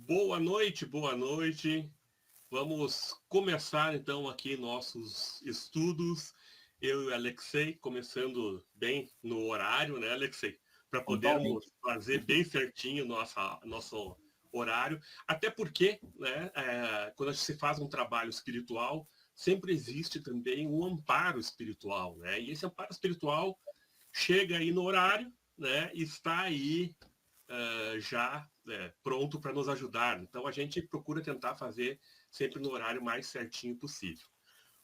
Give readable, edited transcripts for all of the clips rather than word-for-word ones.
Boa noite, boa noite. Vamos começar então aqui nossos estudos. Eu e o Alexei, começando bem no horário, né, Alexei? Para podermos Pontualmente. fazer bem certinho nosso horário. Até porque, né, quando a gente se faz um trabalho espiritual, sempre existe também um amparo espiritual, né? E esse amparo espiritual chega aí no horário, né? Está aí já pronto para nos ajudar. Então a gente procura tentar fazer sempre no horário mais certinho possível.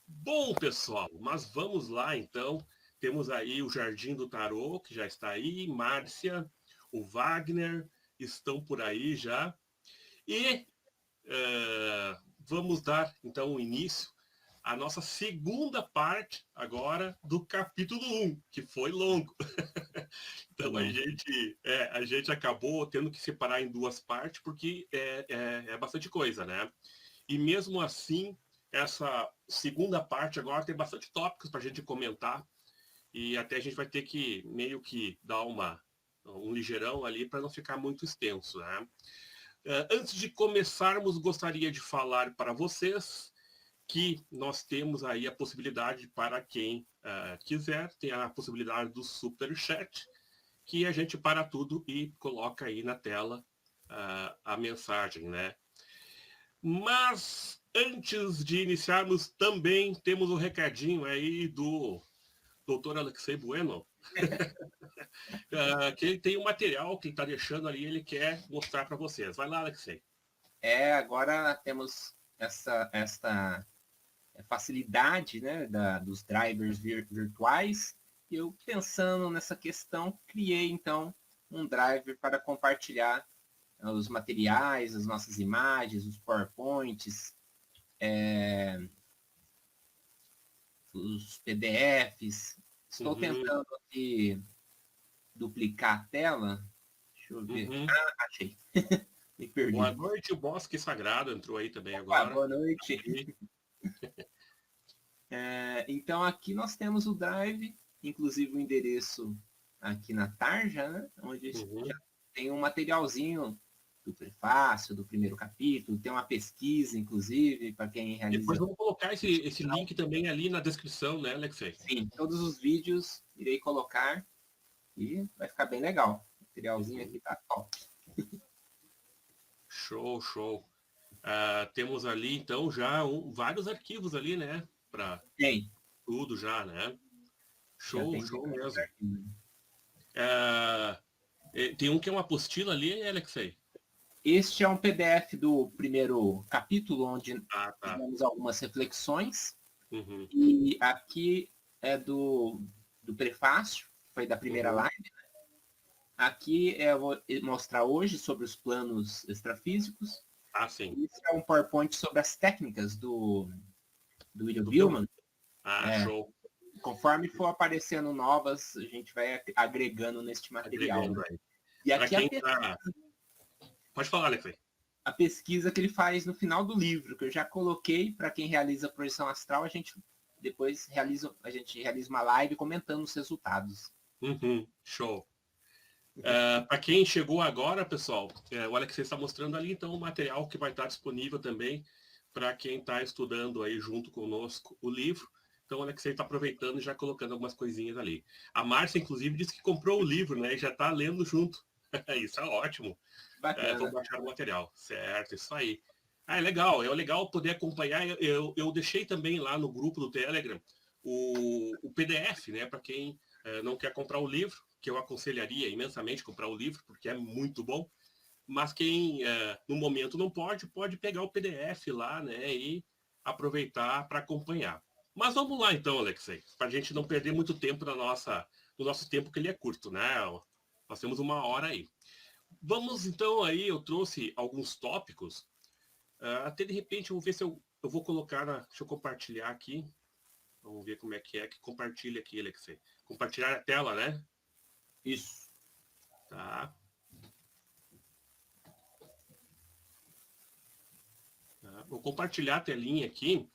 Bom, pessoal, mas vamos lá então. Temos aí o Jardim do Tarô, que já está aí, Márcia, o Wagner estão por aí já. E vamos dar então o início à nossa segunda parte agora do capítulo 1, que foi longo. Então a gente acabou tendo que separar em duas partes, porque é bastante coisa, né? E mesmo assim, essa segunda parte agora tem bastante tópicos para a gente comentar, e até a gente vai ter que meio que dar um ligeirão ali para não ficar muito extenso, né? Antes de começarmos, gostaria de falar para vocês que nós temos aí a possibilidade para quem quiser, tem a possibilidade do Super Chat, que a gente para tudo e coloca aí na tela a mensagem, né? Mas antes de iniciarmos, também temos um recadinho aí do doutor Alexei Bueno, que ele tem um material que ele está deixando ali, ele quer mostrar para vocês. Vai lá, Alexei. Agora temos esta facilidade, né, dos drivers virtuais. Eu, pensando nessa questão, criei, então, um driver para compartilhar os materiais, as nossas imagens, os PowerPoints, os PDFs. Estou Uhum, tentando aqui duplicar a tela. Deixa eu ver. uhum. Ah, achei. Me Boa perdi. noite, o Bosque Sagrado entrou aí também Opa, agora. boa noite. E, Então aqui nós temos o Drive, inclusive o endereço aqui na tarja, né? Onde já uhum. tem um materialzinho do prefácio, do primeiro capítulo, tem uma pesquisa, inclusive, para quem Depois realiza. vamos colocar esse link também ali na descrição, né, Alexei? Sim, todos os vídeos irei colocar e vai ficar bem legal. O materialzinho Uhum. aqui tá top. Show, show. Temos ali, então, já vários arquivos ali, né? Para Tem, tudo já, né? já Show, tem show diversos mesmo. arquivos. Tem um que é uma apostila ali, Alexei? Este é um PDF do primeiro capítulo, onde Ah, tá. fizemos algumas reflexões. Uhum, E aqui é do prefácio, que foi da primeira uhum. live. Aqui eu vou mostrar hoje sobre os planos extrafísicos. Ah, sim. Isso é um PowerPoint sobre as técnicas do William Do Vilma. Billman. Ah, É, show. conforme for aparecendo novas, a gente vai agregando neste material. Agregando aí. E Para aqui quem tá. Pode falar, Alexei. a pesquisa que ele faz no final do livro, que eu já coloquei para quem realiza a projeção astral, a gente depois realiza uma live comentando os resultados. Uhum, show. Para quem chegou agora, pessoal, o Alexei está mostrando ali, então, o material que vai estar disponível também para quem está estudando aí junto conosco o livro. Então, o Alexei está aproveitando e já colocando algumas coisinhas ali. A Márcia, inclusive, disse que comprou o livro, né? E já está lendo junto. Isso é ótimo. Vou Bacana. baixar o material. Certo, isso aí. É legal poder acompanhar. Eu deixei também lá no grupo do Telegram o PDF, né? Para quem não quer comprar o livro, que eu aconselharia imensamente comprar o livro, porque é muito bom. Mas quem no momento não pode pegar o PDF lá, né? E aproveitar para acompanhar. Mas vamos lá então, Alexei, para a gente não perder muito tempo no nosso tempo, que ele é curto, né? Nós temos uma hora aí. Vamos então aí, eu trouxe alguns tópicos. Até de repente, eu vou ver se eu vou colocar deixa eu compartilhar aqui. Vamos ver como é que compartilha aqui, Alexei. Compartilhar a tela, né? Isso. Tá. Vou compartilhar a telinha aqui.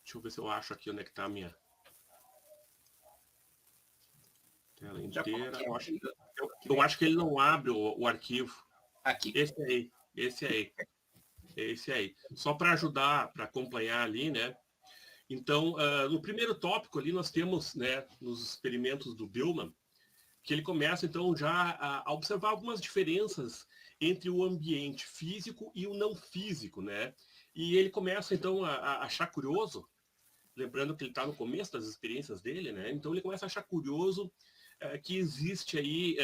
Deixa eu ver se eu acho aqui onde é que tá a minha tela Já inteira. coloquei Eu acho, aqui. eu acho que ele não abre o arquivo. Aqui. Esse aí. esse aí. Esse aí. Só para ajudar, para acompanhar ali, né? Então, no primeiro tópico ali, nós temos, né, nos experimentos do Billman, que ele começa, então, já a observar algumas diferenças entre o ambiente físico e o não físico, né? E ele começa, então, a achar curioso, lembrando que ele está no começo das experiências dele, né? Então, ele começa a achar curioso que existe aí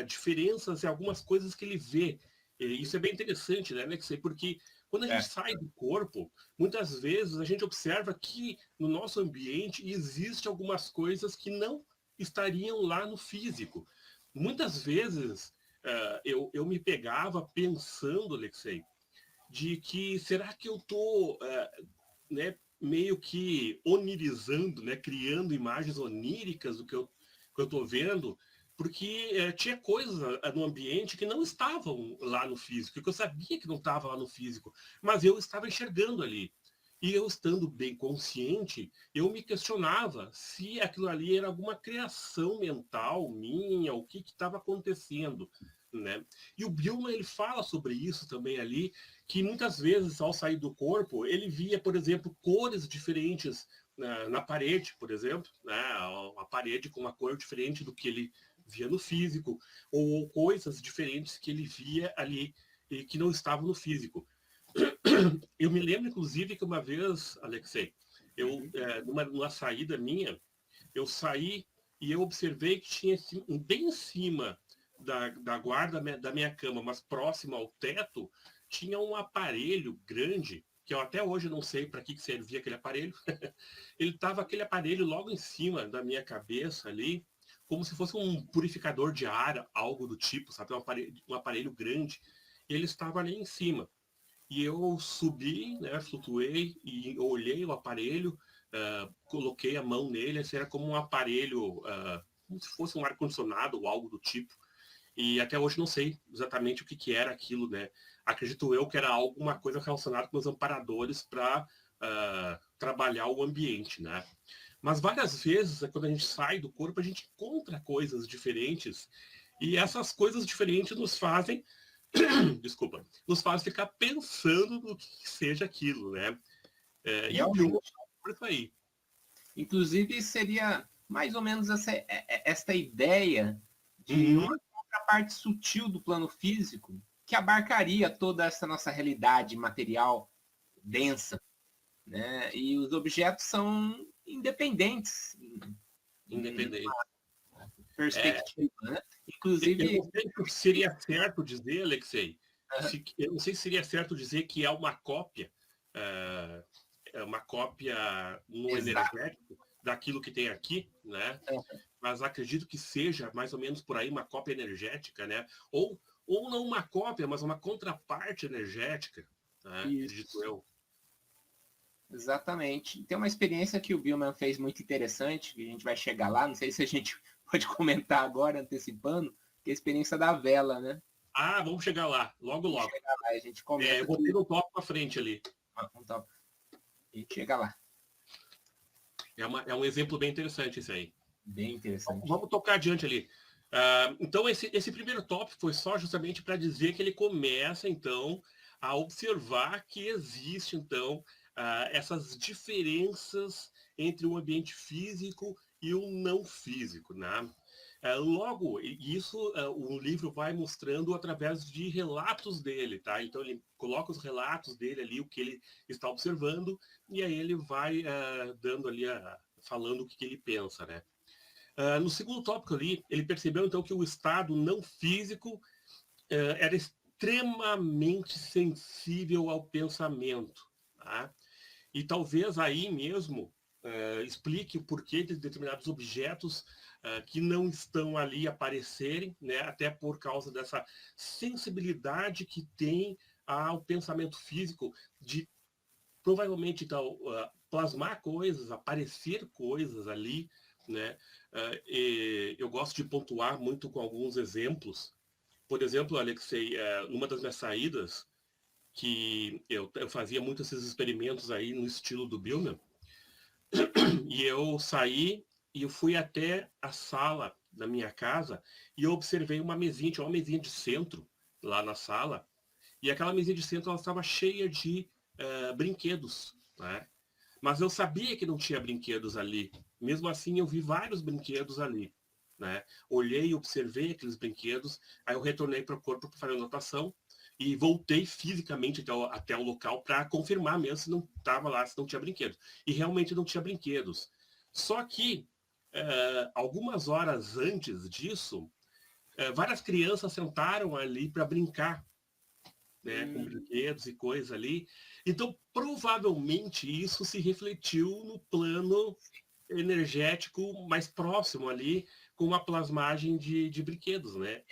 diferenças em algumas coisas que ele vê. E isso é bem interessante, né, Alexei? Porque quando a gente sai do corpo, muitas vezes a gente observa que no nosso ambiente existe algumas coisas que não estariam lá no físico. Muitas vezes eu me pegava pensando, Alexei, de que será que eu estou né, meio que onirizando, né, criando imagens oníricas do que eu estou vendo, porque tinha coisas no ambiente que não estavam lá no físico, que eu sabia que não estava lá no físico, mas eu estava enxergando ali. E eu estando bem consciente, eu me questionava se aquilo ali era alguma criação mental minha, o que estava acontecendo, né? E o Billman, ele fala sobre isso também ali, que muitas vezes, ao sair do corpo, ele via, por exemplo, cores diferentes na parede, por exemplo, né? A parede com uma cor diferente do que ele via no físico, ou coisas diferentes que ele via ali e que não estavam no físico. Eu me lembro, inclusive, que uma vez, Alexei, eu, numa saída minha, eu saí e eu observei que tinha bem em cima da guarda da minha cama, mas próximo ao teto, tinha um aparelho grande, que eu até hoje não sei para que servia aquele aparelho. Ele estava aquele aparelho logo em cima da minha cabeça ali, como se fosse um purificador de ar, algo do tipo, sabe? Um aparelho grande. E ele estava ali em cima. E eu subi, né, flutuei e olhei o aparelho, coloquei a mão nele, assim, era como um aparelho, como se fosse um ar-condicionado ou algo do tipo. E até hoje não sei exatamente o que era aquilo, né? Acredito eu que era alguma coisa relacionada com os amparadores para trabalhar o ambiente, né? Mas várias vezes, quando a gente sai do corpo, a gente encontra coisas diferentes e essas coisas diferentes nos fazem, desculpa, nos fazem ficar pensando no que seja aquilo, né? E o Bill por isso aí. Inclusive, seria mais ou menos esta ideia de uma contraparte sutil do plano físico que abarcaria toda essa nossa realidade material densa, né? E os objetos são independentes. Independente. Perspectiva, né? Inclusive... Eu não sei se seria certo dizer, Alexei, eu não sei se seria certo dizer que é uma cópia no energético daquilo que tem aqui, né? Mas acredito que seja mais ou menos por aí uma cópia energética, né? Ou não uma cópia, mas uma contraparte energética, né? Acredito eu. Exatamente. Tem uma experiência que o Billman fez muito interessante, que a gente vai chegar lá, não sei se a gente pode comentar agora, antecipando, que é a experiência da vela, né? Vamos chegar lá, logo. Chegar lá, a gente comenta. Eu vou ter um tópico à frente ali. A gente chega lá. É um exemplo bem interessante esse aí. Bem interessante. Vamos tocar adiante ali. Então, esse primeiro tópico foi só justamente para dizer que ele começa, então, a observar que existe, então, essas diferenças entre o ambiente físico e o não físico, né? Logo, isso o livro vai mostrando através de relatos dele, tá? Então ele coloca os relatos dele ali, o que ele está observando, e aí ele vai dando ali, falando o que ele pensa, né? No segundo tópico ali, ele percebeu então que o estado não físico era extremamente sensível ao pensamento, tá? E talvez aí mesmo explique o porquê de determinados objetos que não estão ali aparecerem, né? Até por causa dessa sensibilidade que tem ao pensamento físico de provavelmente então, plasmar coisas, aparecer coisas ali, né? Eu gosto de pontuar muito com alguns exemplos. Por exemplo, Alexei, numa das minhas saídas, que eu fazia muitos esses experimentos aí no estilo do Billman, e eu saí e eu fui até a sala da minha casa e eu observei uma mesinha, tinha uma mesinha de centro lá na sala, E aquela mesinha de centro ela estava cheia de brinquedos, né? Mas eu sabia que não tinha brinquedos ali. Mesmo assim, eu vi vários brinquedos ali, né? Olhei e observei aqueles brinquedos, aí eu retornei para o corpo para fazer anotação e voltei fisicamente até o local para confirmar mesmo se não estava lá, se não tinha brinquedos. E realmente não tinha brinquedos. Só que, algumas horas antes disso, várias crianças sentaram ali para brincar, né, com brinquedos e coisas ali. Então, provavelmente, isso se refletiu no plano energético mais próximo ali, com uma plasmagem de brinquedos, né?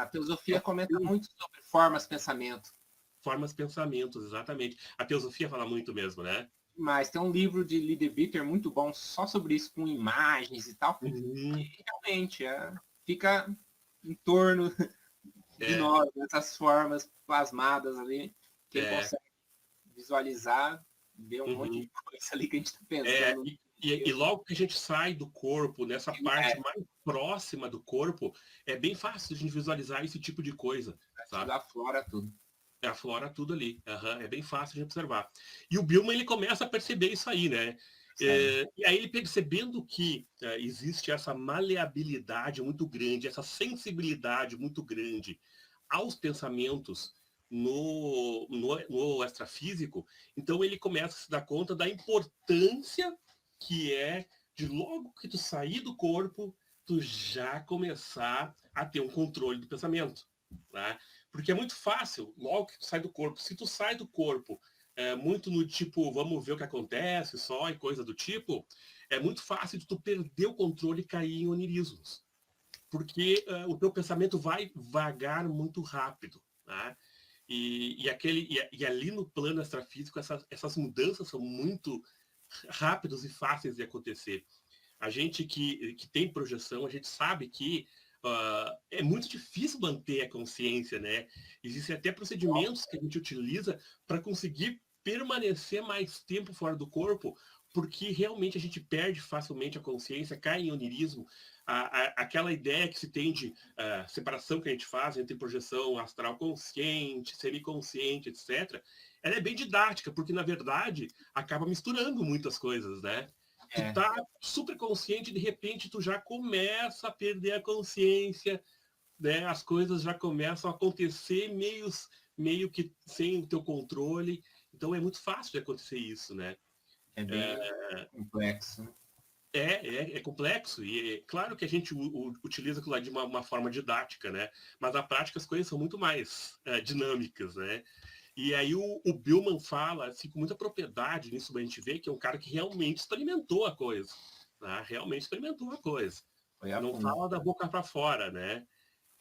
A filosofia Então, comenta muito sobre formas, pensamento. formas, pensamentos, exatamente. A teosofia fala muito mesmo, né? Mas tem um livro de Liederbitter muito bom só sobre isso, com imagens e tal. Uhum. E realmente fica em torno de É, nós, essas formas plasmadas ali. Quem é, consegue visualizar, ver um monte de uhum. coisa ali que a gente está É, pensando. e logo que a gente sai do corpo, nessa parte É, mais próxima do corpo, é bem fácil a gente visualizar esse tipo de coisa, aquilo sabe? aflora tudo. Aflora tudo ali. Uhum, é bem fácil de observar. E o Billman, ele começa a perceber isso aí, né? Percebe? E aí ele percebendo que existe essa maleabilidade muito grande, essa sensibilidade muito grande aos pensamentos no extrafísico, então ele começa a se dar conta da importância que é de logo que tu sair do corpo, tu já começar a ter um controle do pensamento, né? Porque é muito fácil, logo que tu sai do corpo. Se tu sai do corpo muito no tipo, vamos ver o que acontece só e coisa do tipo, é muito fácil de tu perder o controle e cair em onirismos. Porque o teu pensamento vai vagar muito rápido, né? E ali no plano extrafísico, essas mudanças são muito rápidas e fáceis de acontecer. A gente que tem projeção, a gente sabe que é muito difícil manter a consciência, né? Existem até procedimentos que a gente utiliza para conseguir permanecer mais tempo fora do corpo, porque realmente a gente perde facilmente a consciência, cai em onirismo. Aquela ideia que se tem de separação que a gente faz entre projeção astral consciente, semiconsciente, etc., ela é bem didática, porque na verdade acaba misturando muitas coisas, né? Tu tá super consciente, de repente tu já começa a perder a consciência, né? As coisas já começam a acontecer meio que sem o teu controle. Então é muito fácil de acontecer isso, né? É bem complexo. É complexo e é claro que a gente utiliza aquilo lá de uma forma didática, né? Mas na prática as coisas são muito mais dinâmicas, né? E aí o Billman fala assim, com muita propriedade nisso, a gente vê que é um cara que realmente experimentou a coisa, né? Realmente experimentou a coisa. Foi a Não fundo. fala da boca para fora, né?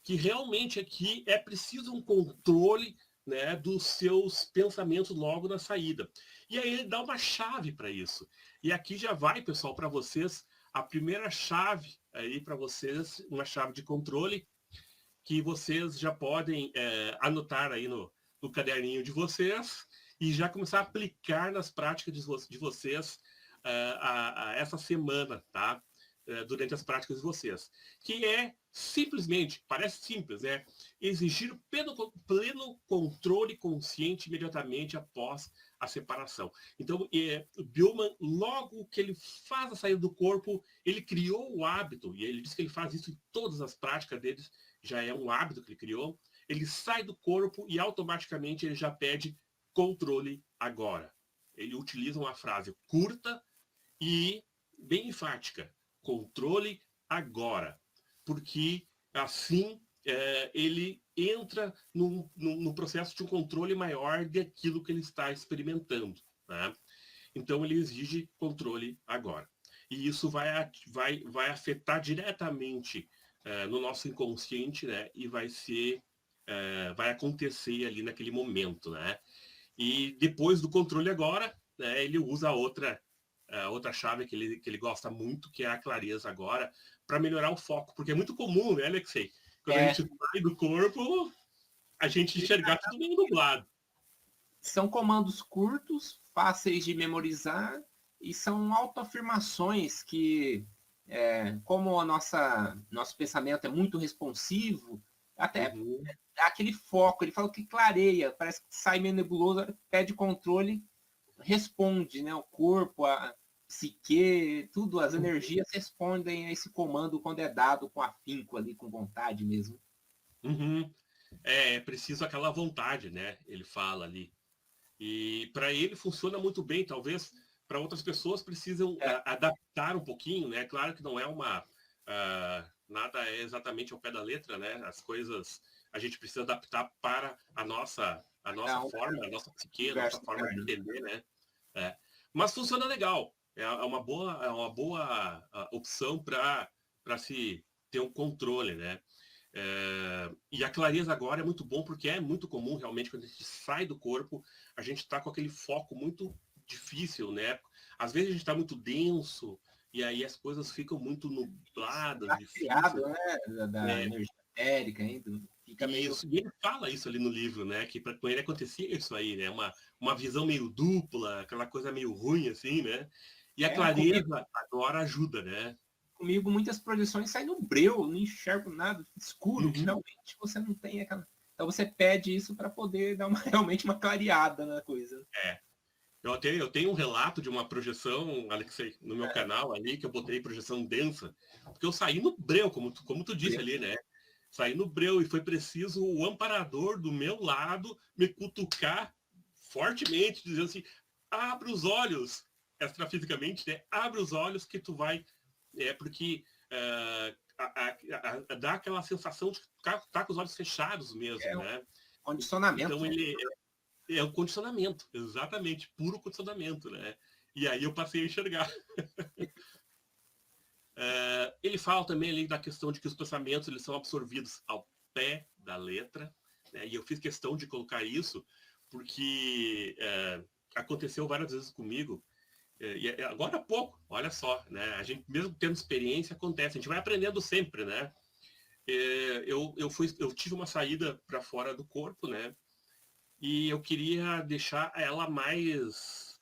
Que realmente aqui é preciso um controle, né, dos seus pensamentos logo na saída. E aí ele dá uma chave para isso. E aqui já vai, pessoal, para vocês, a primeira chave aí para vocês, uma chave de controle que vocês já podem anotar aí no caderninho de vocês e já começar a aplicar nas práticas de vocês essa semana, tá? Durante as práticas de vocês. Que é simplesmente, parece simples, né? Exigir pleno controle consciente imediatamente após a separação. Então, o Billman, logo que ele faz a saída do corpo, ele criou o hábito, e ele diz que ele faz isso em todas as práticas deles, já é um hábito que ele criou, ele sai do corpo e automaticamente ele já pede controle agora. Ele utiliza uma frase curta e bem enfática, controle agora, porque assim ele entra num processo de um controle maior daquilo que ele está experimentando, né? Então ele exige controle agora. E isso vai afetar diretamente no nosso inconsciente, né? E vai acontecer ali naquele momento, né? E depois do controle agora, né, ele usa outra chave que ele gosta muito, que é a clareza agora, para melhorar o foco. Porque é muito comum, né, Alexei? Quando a gente sai do corpo, a gente enxergar tudo meio nublado. São comandos curtos, fáceis de memorizar e são autoafirmações que, como nosso pensamento é muito responsivo, Até Uhum. aquele foco, ele fala que clareia, parece que sai meio nebuloso, pede controle, responde, né? O corpo, a psique, tudo, as energias respondem a esse comando quando é dado com afinco ali, com vontade mesmo. Uhum. É preciso aquela vontade, né? Ele fala ali. E para ele funciona muito bem, talvez para outras pessoas precisam É, adaptar um pouquinho, né? Claro que não é nada é exatamente ao pé da letra, né? As coisas a gente precisa adaptar para a nossa um forma, a nossa psique, a nossa universo forma de interno. entender, né? É. Mas funciona legal. É uma boa opção para se ter um controle, né? E a clareza agora é muito bom porque é muito comum realmente quando a gente sai do corpo, a gente está com aquele foco muito difícil, né? Às vezes a gente está muito denso e aí as coisas ficam muito nubladas, Criado, difíceis, né? Da né? energia etérica ainda. Fica meio. E ele fala isso ali no livro, né? Que com ele acontecia isso aí, né? Uma visão meio dupla, aquela coisa meio ruim, assim, né? E a Comigo, clareza agora ajuda, né? comigo muitas projeções saem no breu, não enxergo nada, escuro, que Uhum. realmente você não tem aquela. Então você pede isso para poder dar realmente uma clareada na coisa. É. Eu tenho um relato de uma projeção, Alexei, no meu canal ali, que eu botei projeção densa, porque eu saí no breu, como tu disse Breu. ali, né? Saí no breu e foi preciso o amparador do meu lado me cutucar fortemente, dizendo assim, abre os olhos, extrafisicamente, né? Abre os olhos que tu vai... Porque dá aquela sensação de tá com os olhos fechados mesmo, É um né? condicionamento, Então né? ele é o condicionamento, exatamente, puro condicionamento, né? E aí eu passei a enxergar. Ele fala também ali da questão de que os pensamentos eles são absorvidos ao pé da letra, né? E eu fiz questão de colocar isso porque aconteceu várias vezes comigo. E agora há pouco, olha só, né? A gente mesmo tendo experiência acontece, a gente vai aprendendo sempre, né? Eu tive uma saída para fora do corpo, né? E eu queria deixar ela mais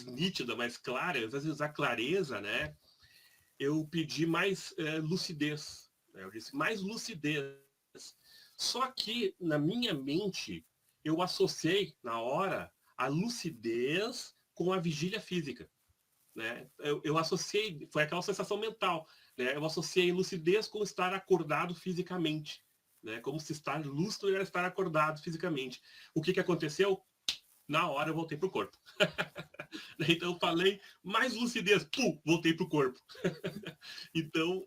nítida, mais clara, às vezes a clareza, né? Eu pedi mais lucidez. Né? Eu disse mais lucidez. Só que na minha mente eu associei na hora a lucidez com a vigília física. Né? Eu associei, foi aquela sensação mental. Né? Eu associei lucidez com estar acordado fisicamente. Né? Como se estar lúcido era estar acordado fisicamente. O que aconteceu? Na hora eu voltei pro corpo. Então eu falei mais lucidez, pum, voltei pro corpo. Então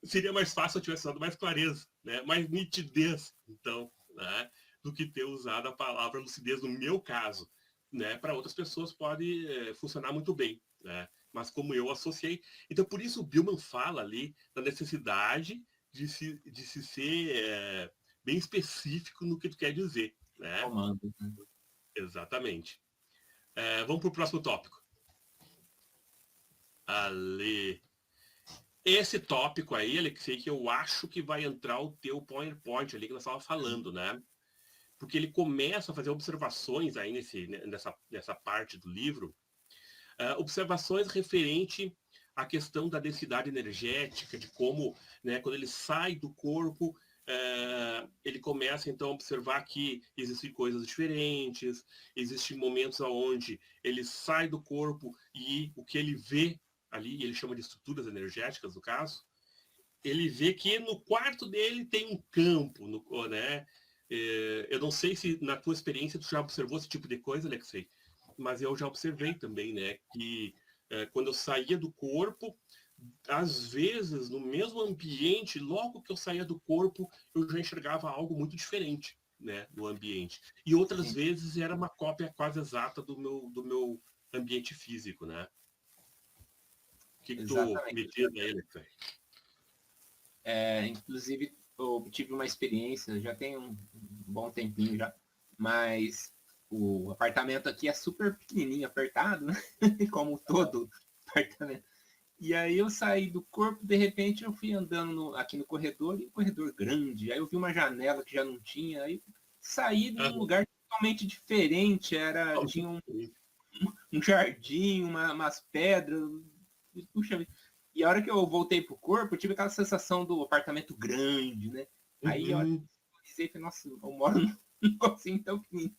seria mais fácil se eu tivesse dado mais clareza, né? Mais nitidez, então, né? Do que ter usado a palavra lucidez no meu caso. Né? Para outras pessoas pode funcionar muito bem, né? Mas como eu associei. Então por isso o Billman fala ali da necessidade de se ser bem específico no que tu quer dizer. Né? Comando. Né? Exatamente. Vamos para o próximo tópico. Ali. Esse tópico aí, Alexei, que eu acho que vai entrar o teu PowerPoint ali que nós estávamos falando, né? Porque ele começa a fazer observações aí nessa parte do livro, observações referente à questão da densidade energética, de como, né, quando ele sai do corpo, ele começa então a observar que existem coisas diferentes, existem momentos onde ele sai do corpo e o que ele vê ali, ele chama de estruturas energéticas no caso, ele vê que no quarto dele tem um campo, né? Eu não sei se na tua experiência tu já observou esse tipo de coisa, Alexei, mas eu já observei também, né? Que quando eu saía do corpo, às vezes no mesmo ambiente, logo que eu saía do corpo, eu já enxergava algo muito diferente, né? No ambiente. E outras Sim, vezes era uma cópia quase exata do meu ambiente físico, né? O que tu exatamente. me diz aí, Alexei? Inclusive, eu tive uma experiência, já tem um bom tempinho já, mas o apartamento aqui é super pequenininho, apertado, né? Como todo apartamento. E aí eu saí do corpo, de repente eu fui andando aqui no corredor, e um corredor grande, aí eu vi uma janela que já não tinha, aí saí num Aham. lugar totalmente diferente, tinha um jardim, umas pedras, puxa, E a hora que eu voltei pro corpo, eu tive aquela sensação do apartamento grande, né? Aí eu Uhum. pensei, falei, nossa, eu moro num negocinho tão pequenininho.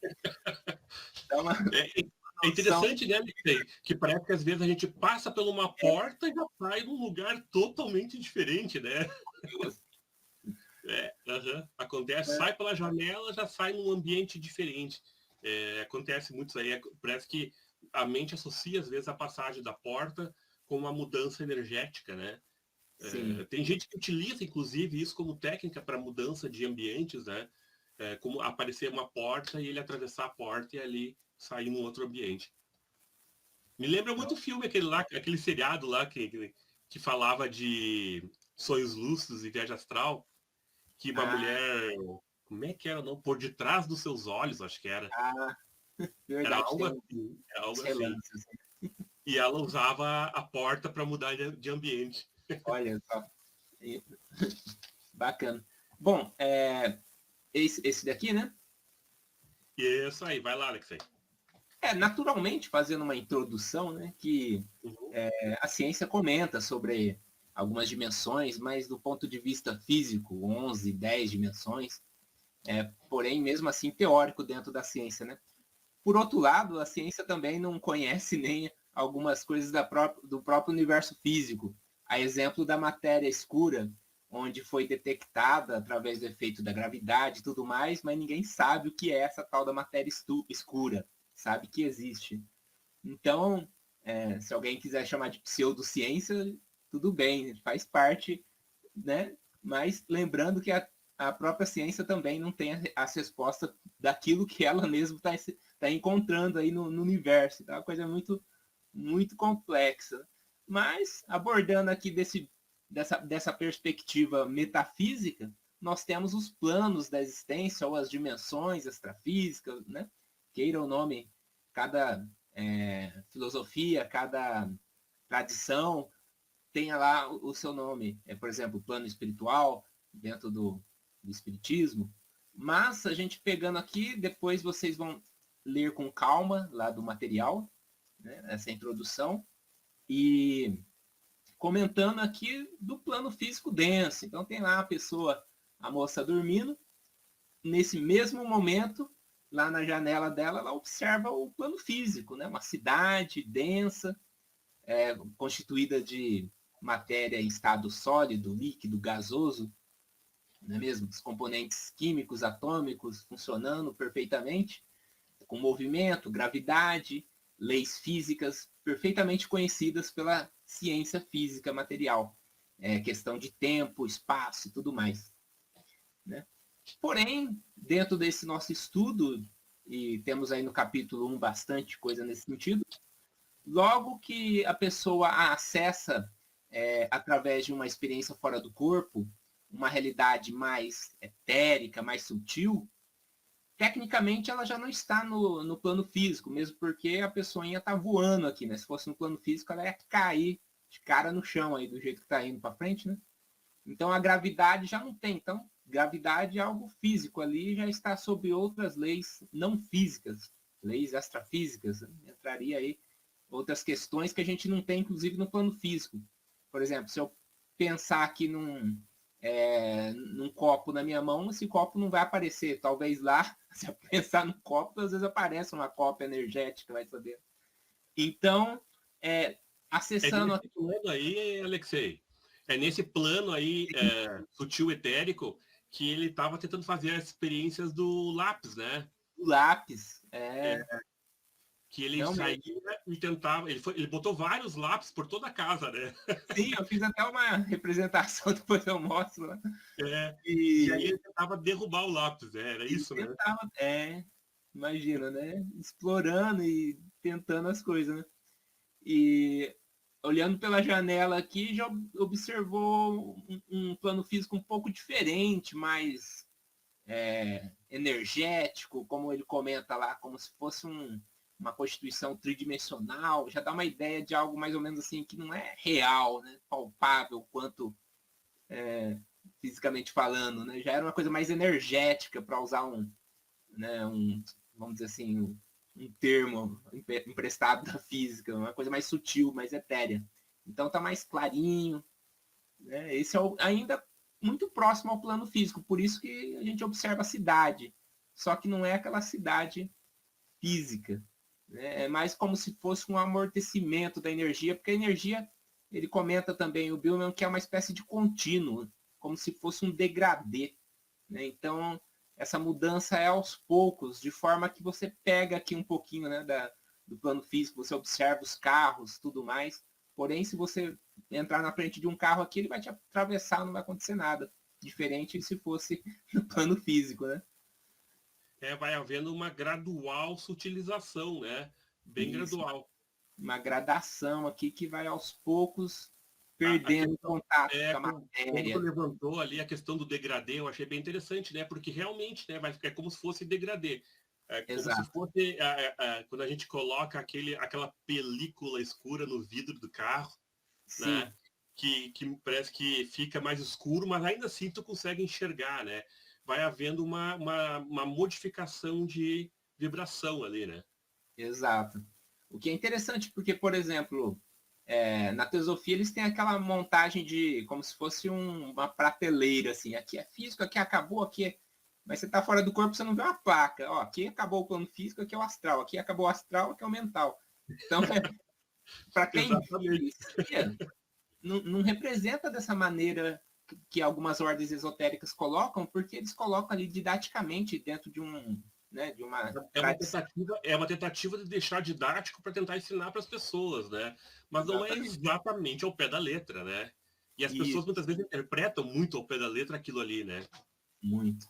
Dá uma É noção. interessante, né, Alexei? Que parece que às vezes a gente passa por uma porta e já sai num lugar totalmente diferente, né? Acontece, sai pela janela, já sai num ambiente diferente. Acontece muito isso aí. Parece que a mente associa, às vezes, a passagem da porta com uma mudança energética, né? Sim. Tem gente que utiliza, inclusive, isso como técnica para mudança de ambientes, né? Como aparecer uma porta e ele atravessar a porta e ali sair num outro ambiente. Me lembra muito o filme, aquele lá, aquele seriado lá que falava de sonhos lúcidos e viagem astral, que uma Ah, mulher. Como é que era, não? Por detrás dos seus olhos, acho que era. ah, Era verdade, algo tem assim. Era uns algo assim. relances. E ela usava a porta para mudar de ambiente. Olha só. Bacana. Bom, esse daqui, né? E é isso aí, vai lá, Alexei. Naturalmente, fazendo uma introdução, né? Que Uhum. a ciência comenta sobre algumas dimensões, mas do ponto de vista físico, 11, 10 dimensões, porém, mesmo assim, teórico dentro da ciência, né? Por outro lado, a ciência também não conhece nem algumas coisas do próprio universo físico. A exemplo da matéria escura, onde foi detectada através do efeito da gravidade e tudo mais, mas ninguém sabe o que é essa tal da matéria escura. Sabe que existe. Então, se alguém quiser chamar de pseudociência, tudo bem, faz parte, né? Mas lembrando que a própria ciência também não tem as respostas daquilo que ela mesma está encontrando aí no universo. Então, é uma coisa muito, muito complexa. Mas, abordando aqui dessa perspectiva metafísica, nós temos os planos da existência, ou as dimensões extrafísicas, né? Queira o nome, cada filosofia, cada tradição tenha lá o seu nome. Por exemplo, o plano espiritual, dentro do espiritismo. Mas a gente pegando aqui, depois vocês vão ler com calma lá do material, né, essa introdução, e comentando aqui do plano físico denso. Então tem lá a pessoa, a moça dormindo, nesse mesmo momento, lá na janela dela, ela observa o plano físico, né? Uma cidade densa, constituída de matéria em estado sólido, líquido, gasoso, não é mesmo? Os componentes químicos, atômicos funcionando perfeitamente, com movimento, gravidade, leis físicas perfeitamente conhecidas pela ciência física material. Questão de tempo, espaço e tudo mais. Né? Porém, dentro desse nosso estudo, e temos aí no capítulo 1 bastante coisa nesse sentido, logo que a pessoa acessa, através de uma experiência fora do corpo, uma realidade mais etérica, mais sutil, tecnicamente ela já não está no plano físico, mesmo porque a pessoinha está voando aqui, né? Se fosse no plano físico, ela ia cair de cara no chão aí, do jeito que está indo para frente, né? Então a gravidade já não tem. Então, gravidade é algo físico ali, já está sob outras leis não físicas, leis extrafísicas. Né? Entraria aí outras questões que a gente não tem, inclusive, no plano físico. Por exemplo, se eu pensar aqui num copo na minha mão, esse copo não vai aparecer. Talvez lá, se eu pensar no copo, às vezes aparece uma cópia energética, vai saber. Então, acessando... Nesse plano aí, Alexei, nesse plano aí, sutil etérico, que ele estava tentando fazer as experiências do lápis, né? O lápis, Que ele saía realmente. e tentava. Ele botou vários lápis por toda a casa, né? Sim, eu fiz até uma representação, depois eu mostro lá. E aí ele tentava derrubar o lápis, era Ele isso, né? tentava, imagina, né? Explorando e tentando as coisas, né? E olhando pela janela aqui, já observou um plano físico um pouco diferente, mais energético, como ele comenta lá, como se fosse uma constituição tridimensional. Já dá uma ideia de algo mais ou menos assim que não é real, né? Palpável quanto fisicamente falando, né? Já era uma coisa mais energética, para usar vamos dizer assim, um termo emprestado da física, uma coisa mais sutil, mais etérea. Então está mais clarinho. Né? Esse é ainda muito próximo ao plano físico, por isso que a gente observa a cidade, só que não é aquela cidade física. Né? É mais como se fosse um amortecimento da energia, porque a energia, ele comenta também, o Billman, que é uma espécie de contínuo, como se fosse um degradê. Né? Então, essa mudança é aos poucos, de forma que você pega aqui um pouquinho, né, do plano físico, você observa os carros, tudo mais. Porém, se você entrar na frente de um carro aqui, ele vai te atravessar, não vai acontecer nada. Diferente se fosse no plano físico, né? Vai havendo uma gradual sutilização, né? Bem Isso, gradual. uma gradação aqui que vai aos poucos A perdendo questão, contato com a como tu matéria. levantou ali a questão do degradê, eu achei bem interessante, né? Porque realmente, né, é como se fosse degradê. É como se Exato. fosse quando a gente coloca aquela película escura no vidro do carro, né? Sim, Que parece que fica mais escuro, mas ainda assim tu consegue enxergar, né? Vai havendo uma modificação de vibração ali, né? exato. O que é interessante, porque, por exemplo, na teosofia eles têm aquela montagem de como se fosse uma prateleira, assim, aqui é físico, aqui acabou, aqui é... Mas você está fora do corpo, você não vê uma placa. Ó, aqui acabou o plano físico, aqui é o astral, aqui acabou o astral, aqui é o mental. Então, para quem Exatamente. vivencia, não representa dessa maneira que algumas ordens esotéricas colocam, porque eles colocam ali didaticamente dentro de né, de uma tradição. É uma tentativa de deixar didático para tentar ensinar para as pessoas, né? Mas não é Exatamente. exatamente ao pé da letra, né? E as pessoas Isso, muitas vezes interpretam muito ao pé da letra aquilo ali, né? muito.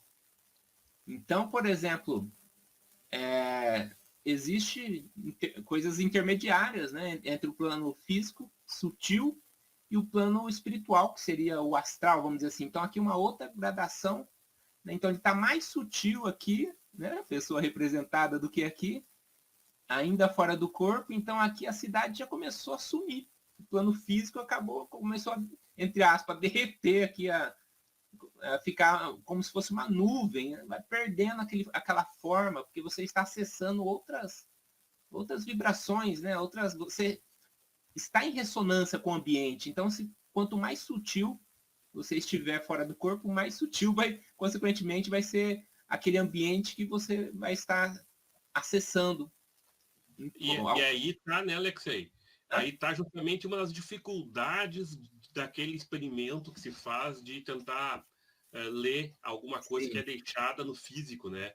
Então, por exemplo, existe coisas intermediárias, né, entre o plano físico, sutil, e o plano espiritual, que seria o astral, vamos dizer assim. Então, aqui uma outra gradação. Né? Então, ele está mais sutil aqui, né, a pessoa representada, do que aqui, ainda fora do corpo. Então, aqui a cidade já começou a sumir. O plano físico começou a, entre aspas, derreter aqui, a ficar como se fosse uma nuvem, né? Vai perdendo aquela forma, porque você está acessando outras vibrações, né? Você está em ressonância com o ambiente. Então, quanto mais sutil você estiver fora do corpo, mais sutil consequentemente, vai ser aquele ambiente que você vai estar acessando. E aí tá, né, Alexei? Aí tá justamente uma das dificuldades daquele experimento que se faz de tentar ler alguma coisa que é Sim, deixada no físico, né?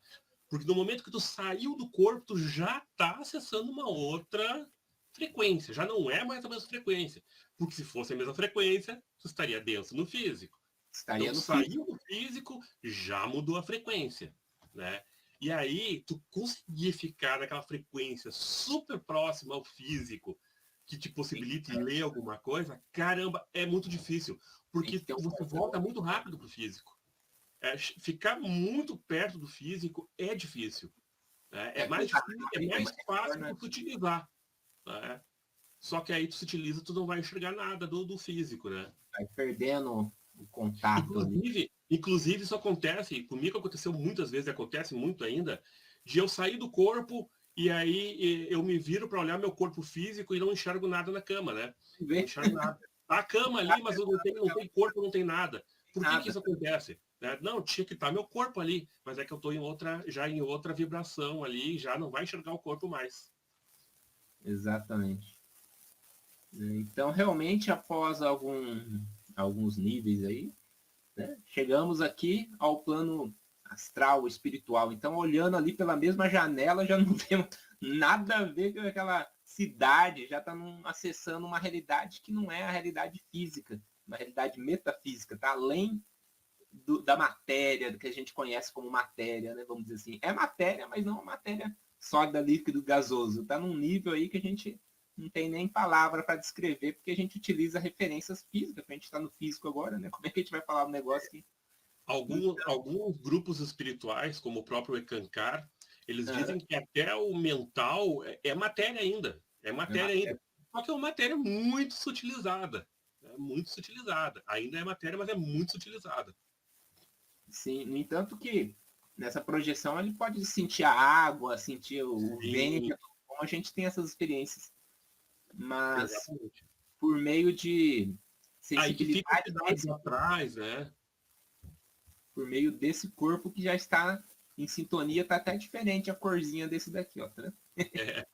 Porque no momento que tu saiu do corpo, tu já tá acessando uma outra frequência, já não é mais a mesma frequência. Porque se fosse a mesma frequência, tu estaria denso no físico. Então, estaria no saiu físico. do físico, já mudou a frequência, né? E aí, tu conseguir ficar naquela frequência super próxima ao físico, que te possibilite ler alguma coisa, caramba, é muito difícil. Tem que Porque ter um você volta muito rápido pro físico. Ficar muito perto do físico é difícil. Né? É mais coisa difícil, é rápida, mais fácil né? tu se utilizar. Né? Só que aí tu se utiliza, tu não vai enxergar nada do físico, né? Vai perdendo o contato ali. Inclusive, isso acontece, comigo aconteceu muitas vezes, acontece muito ainda, de eu sair do corpo e aí eu me viro para olhar meu corpo físico e não enxergo nada na cama, né? Não Vê enxergo nada. Tá a cama ali, mas eu não tem corpo, não tem nada. Por que nada. isso acontece? Né? Não, tinha que estar meu corpo ali, mas é que eu estou já em outra vibração ali, já não vai enxergar o corpo mais. Exatamente. Então, realmente, após alguns níveis aí, né, chegamos aqui ao plano astral, espiritual. Então, olhando ali pela mesma janela, já não temos nada a ver com aquela cidade, já está acessando uma realidade que não é a realidade física, uma realidade metafísica, está além da matéria, do que a gente conhece como matéria, né? Vamos dizer assim. É matéria, mas não matéria sólida, líquido, gasoso. Está num nível aí que a gente não tem nem palavra para descrever, porque a gente utiliza referências físicas, a gente está no físico agora, né? Como é que a gente vai falar um negócio que... Alguns grupos espirituais, como o próprio Ekankar, eles dizem que até o mental é matéria ainda. É É matéria matéria. ainda. Só que é uma matéria muito sutilizada. É muito sutilizada. Ainda é matéria, mas é muito sutilizada. Sim, no entanto que nessa projeção ele pode sentir a água, sentir o vento, Sim, como a gente tem essas experiências. Mas exatamente. por meio de Aí que fica a sensibilidade cidade atrás, né? por meio desse corpo que já está em sintonia, tá até diferente a corzinha desse daqui, ó. Tá? É.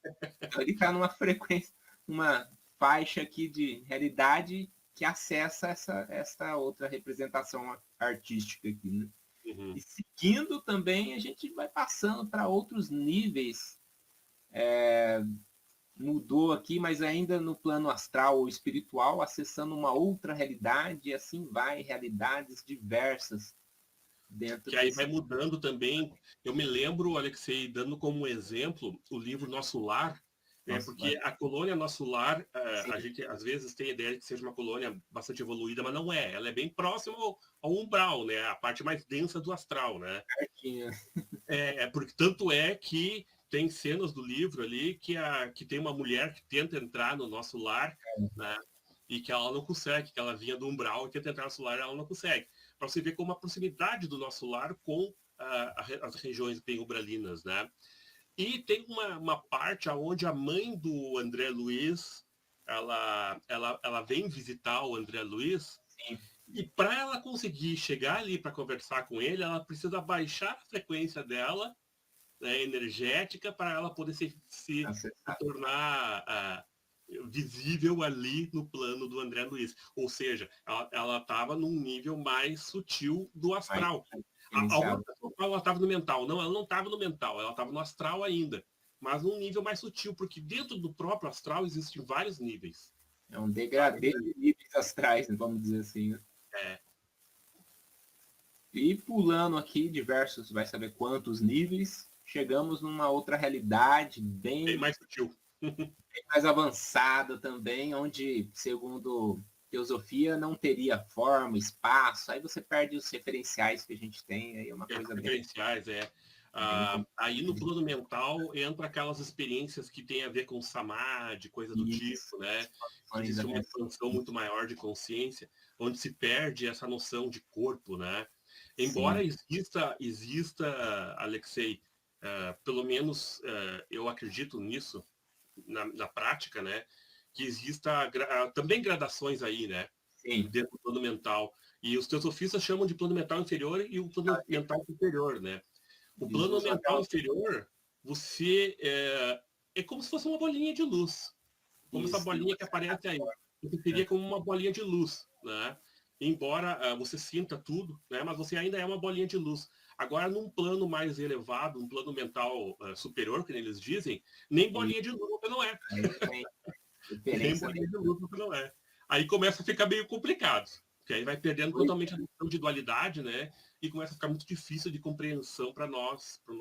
Então ele está numa frequência, uma faixa aqui de realidade que acessa essa outra representação artística aqui, né? Uhum. E seguindo também, a gente vai passando para outros níveis. Mudou aqui, mas ainda no plano astral ou espiritual, acessando uma outra realidade, e assim vai, realidades diversas dentro Que aí desse. vai mudando também. Eu me lembro, Alexei, dando como exemplo o livro Nosso Lar, né? Nossa, Porque a colônia Nosso Lar, a sim, gente às vezes tem a ideia de que seja uma colônia bastante evoluída, mas não é. Ela é bem próxima ao umbral, né? A parte mais densa do astral, né? certinho. Porque tanto é que tem cenas do livro ali que tem uma mulher que tenta entrar no nosso lar, né? E que ela não consegue, que ela vinha do umbral e tenta entrar no nosso lar e ela não consegue. Para você ver como a proximidade do nosso lar com as regiões bem umbralinas, né? E tem uma parte onde a mãe do André Luiz, ela vem visitar o André Luiz, Sim, e para ela conseguir chegar ali para conversar com ele, ela precisa baixar a frequência dela, né, energética, para ela poder se acessar. tornar visível ali no plano do André Luiz. Ou seja, ela estava num nível mais sutil do Mais astral. A iniciado. outra ela estava no mental. Não, ela não estava no mental, ela estava no astral ainda. Mas num nível mais sutil, porque dentro do próprio astral existem vários níveis. É um degradê de níveis astrais, vamos dizer assim. Né? É, E pulando aqui diversos, vai saber quantos níveis, chegamos numa outra realidade bem bem mais sutil. mais avançada também, onde, segundo teosofia, não teria forma, espaço, aí você perde os referenciais que a gente tem, aí é uma coisa bem, Referenciais, bem aí no complicada. plano mental entra aquelas experiências que tem a ver com samadhi, coisa do Isso, tipo, né? Que expansões da existe uma consciência. expansão muito maior de consciência, onde se perde essa noção de corpo, né? Embora Sim, exista, Alexei, pelo menos eu acredito nisso na prática, né? Que exista também gradações aí, né? sim. Dentro do plano mental. E os teosofistas chamam de plano mental inferior e o plano mental superior, né? O plano Jesus mental Abel. inferior, você é como se fosse uma bolinha de luz, como essa Isso, de bolinha que você. aparece aí. Você seria como uma bolinha de luz, né? Embora você sinta tudo, né? Mas você ainda é uma bolinha de luz. Agora, num plano mais elevado, um plano mental superior, que eles dizem, nem E bolinha de luz você não é. aí tem Nem diferença bolinha dele. de luz você não é. Aí começa a ficar meio complicado, porque aí vai perdendo totalmente a noção de dualidade, né? E começa a ficar muito difícil de compreensão para nós, para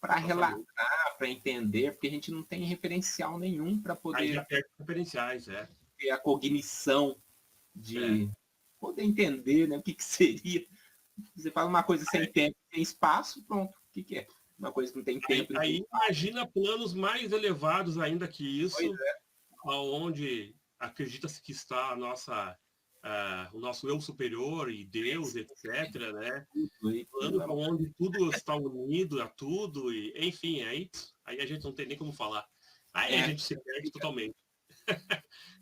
Para nossa mente. relatar, para entender, porque a gente não tem referencial nenhum para Aí já poder perde referenciais, ter a cognição é. de poder entender, né, o que seria. Você fala uma coisa sem tempo, sem espaço, pronto. O que é? Uma coisa que não tem tempo, não tem Aí espaço. imagina planos mais elevados ainda que Pois isso, aonde acredita-se que está o nosso eu superior e Deus, etc., né? tudo, tudo Planos é onde tudo está unido a tudo, e enfim, aí a gente não tem nem como falar. Aí a é, gente se perde totalmente.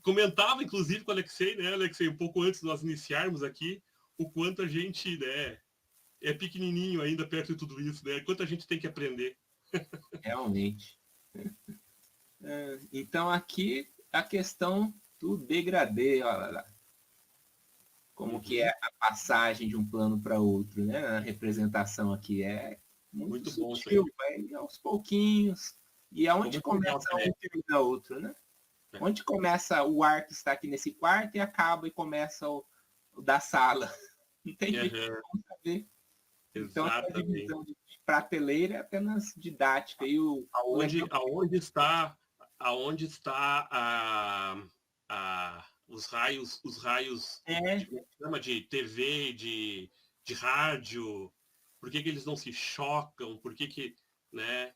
Comentava, inclusive, com o Alexei, né, Alexei, um pouco antes de nós iniciarmos aqui, o quanto a gente, né, é pequenininho ainda perto de tudo isso, né? Quanto a gente tem que aprender. realmente. Então aqui a questão do degradê, olha lá, como que é Uhum. a passagem de um plano para outro, né? A representação aqui é muito Muito bom isso sutil, aí. vai aos pouquinhos, e Ficou aonde muito legal começa um também. e termina outro, né? Né? Onde começa o ar que está aqui nesse quarto e acaba e começa o da sala. Não tem jeito de Uhum. saber. Então, essa Exatamente. divisão de prateleira é apenas didática. E o Aonde, legal aonde está, aonde está os raios é, de, como é que chama, de TV, de rádio, por que eles não se chocam, né?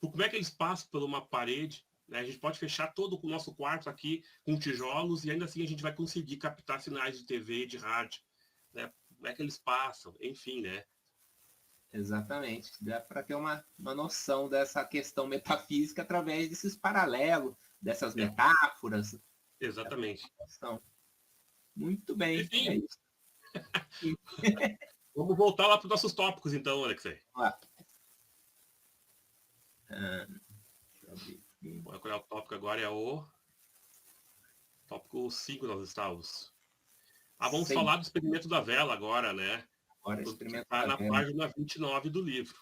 Como é que eles passam por uma parede, né? A gente pode fechar todo o nosso quarto aqui com tijolos e ainda assim a gente vai conseguir captar sinais de TV, de rádio, né? Como é que eles passam, enfim, né? exatamente. Dá para ter uma noção dessa questão metafísica através desses paralelos, dessas É, metáforas. Exatamente. Muito bem. Enfim, É isso. Vamos voltar lá para os nossos tópicos, então, Alexei. Deixa eu ver aqui. Qual é o tópico agora? É o tópico 5 nós estávamos. Vamos falar do experimento da vela agora, né? Agora, Que experimento está da na vela. página 29 do livro.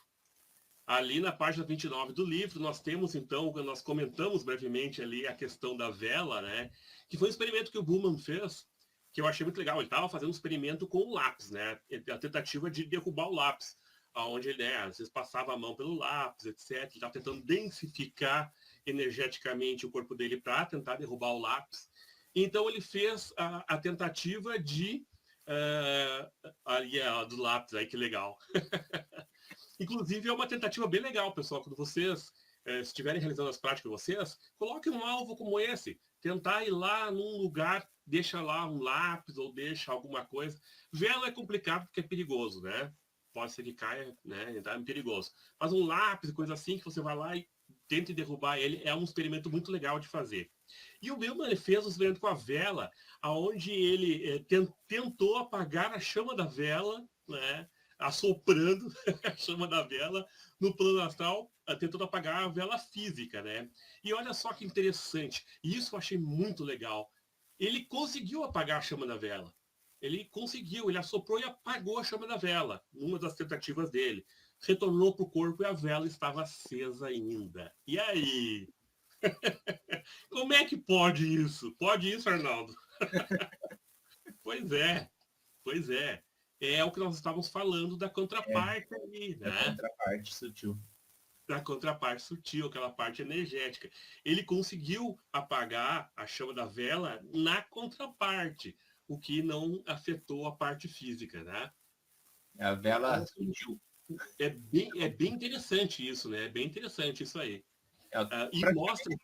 Ali na página 29 do livro, nós temos, então, nós comentamos brevemente ali a questão da vela, né? Que foi um experimento que o Buhlmann fez, que eu achei muito legal. Ele estava fazendo um experimento com o lápis, né? A tentativa de derrubar o lápis, onde ele, né, às vezes passava a mão pelo lápis, etc. Ele estava tentando densificar energeticamente o corpo dele para tentar derrubar o lápis. Então ele fez a tentativa de ali do lápis, aí que legal. Inclusive é uma tentativa bem legal, pessoal, quando vocês estiverem realizando as práticas de vocês, coloquem um alvo como esse, tentar ir lá num lugar, deixa lá um lápis ou deixa alguma coisa. Vela é complicado porque é perigoso, né? Pode ser que caia, né? Então é perigoso. Mas um lápis, coisa assim, que você vai lá e tente derrubar ele, é um experimento muito legal de fazer. E o Buhlmann fez um experimento com a vela, onde ele tentou apagar a chama da vela, né? Assoprando a chama da vela no plano astral, tentando apagar a vela física, né? E olha só que interessante, e isso eu achei muito legal. Ele conseguiu apagar a chama da vela. Ele conseguiu, ele assoprou e apagou a chama da vela, numa das tentativas dele. Retornou para o corpo e a vela estava acesa ainda. E aí? Como é que pode isso? Pode isso, Arnaldo? Pois é, pois é. É o que nós estávamos falando da contraparte ali, né? Da contraparte sutil. Da contraparte sutil, aquela parte energética. Ele conseguiu apagar a chama da vela na contraparte, o que não afetou a parte física, né? A vela sutil. É bem interessante isso, né? É bem interessante isso aí. E mostra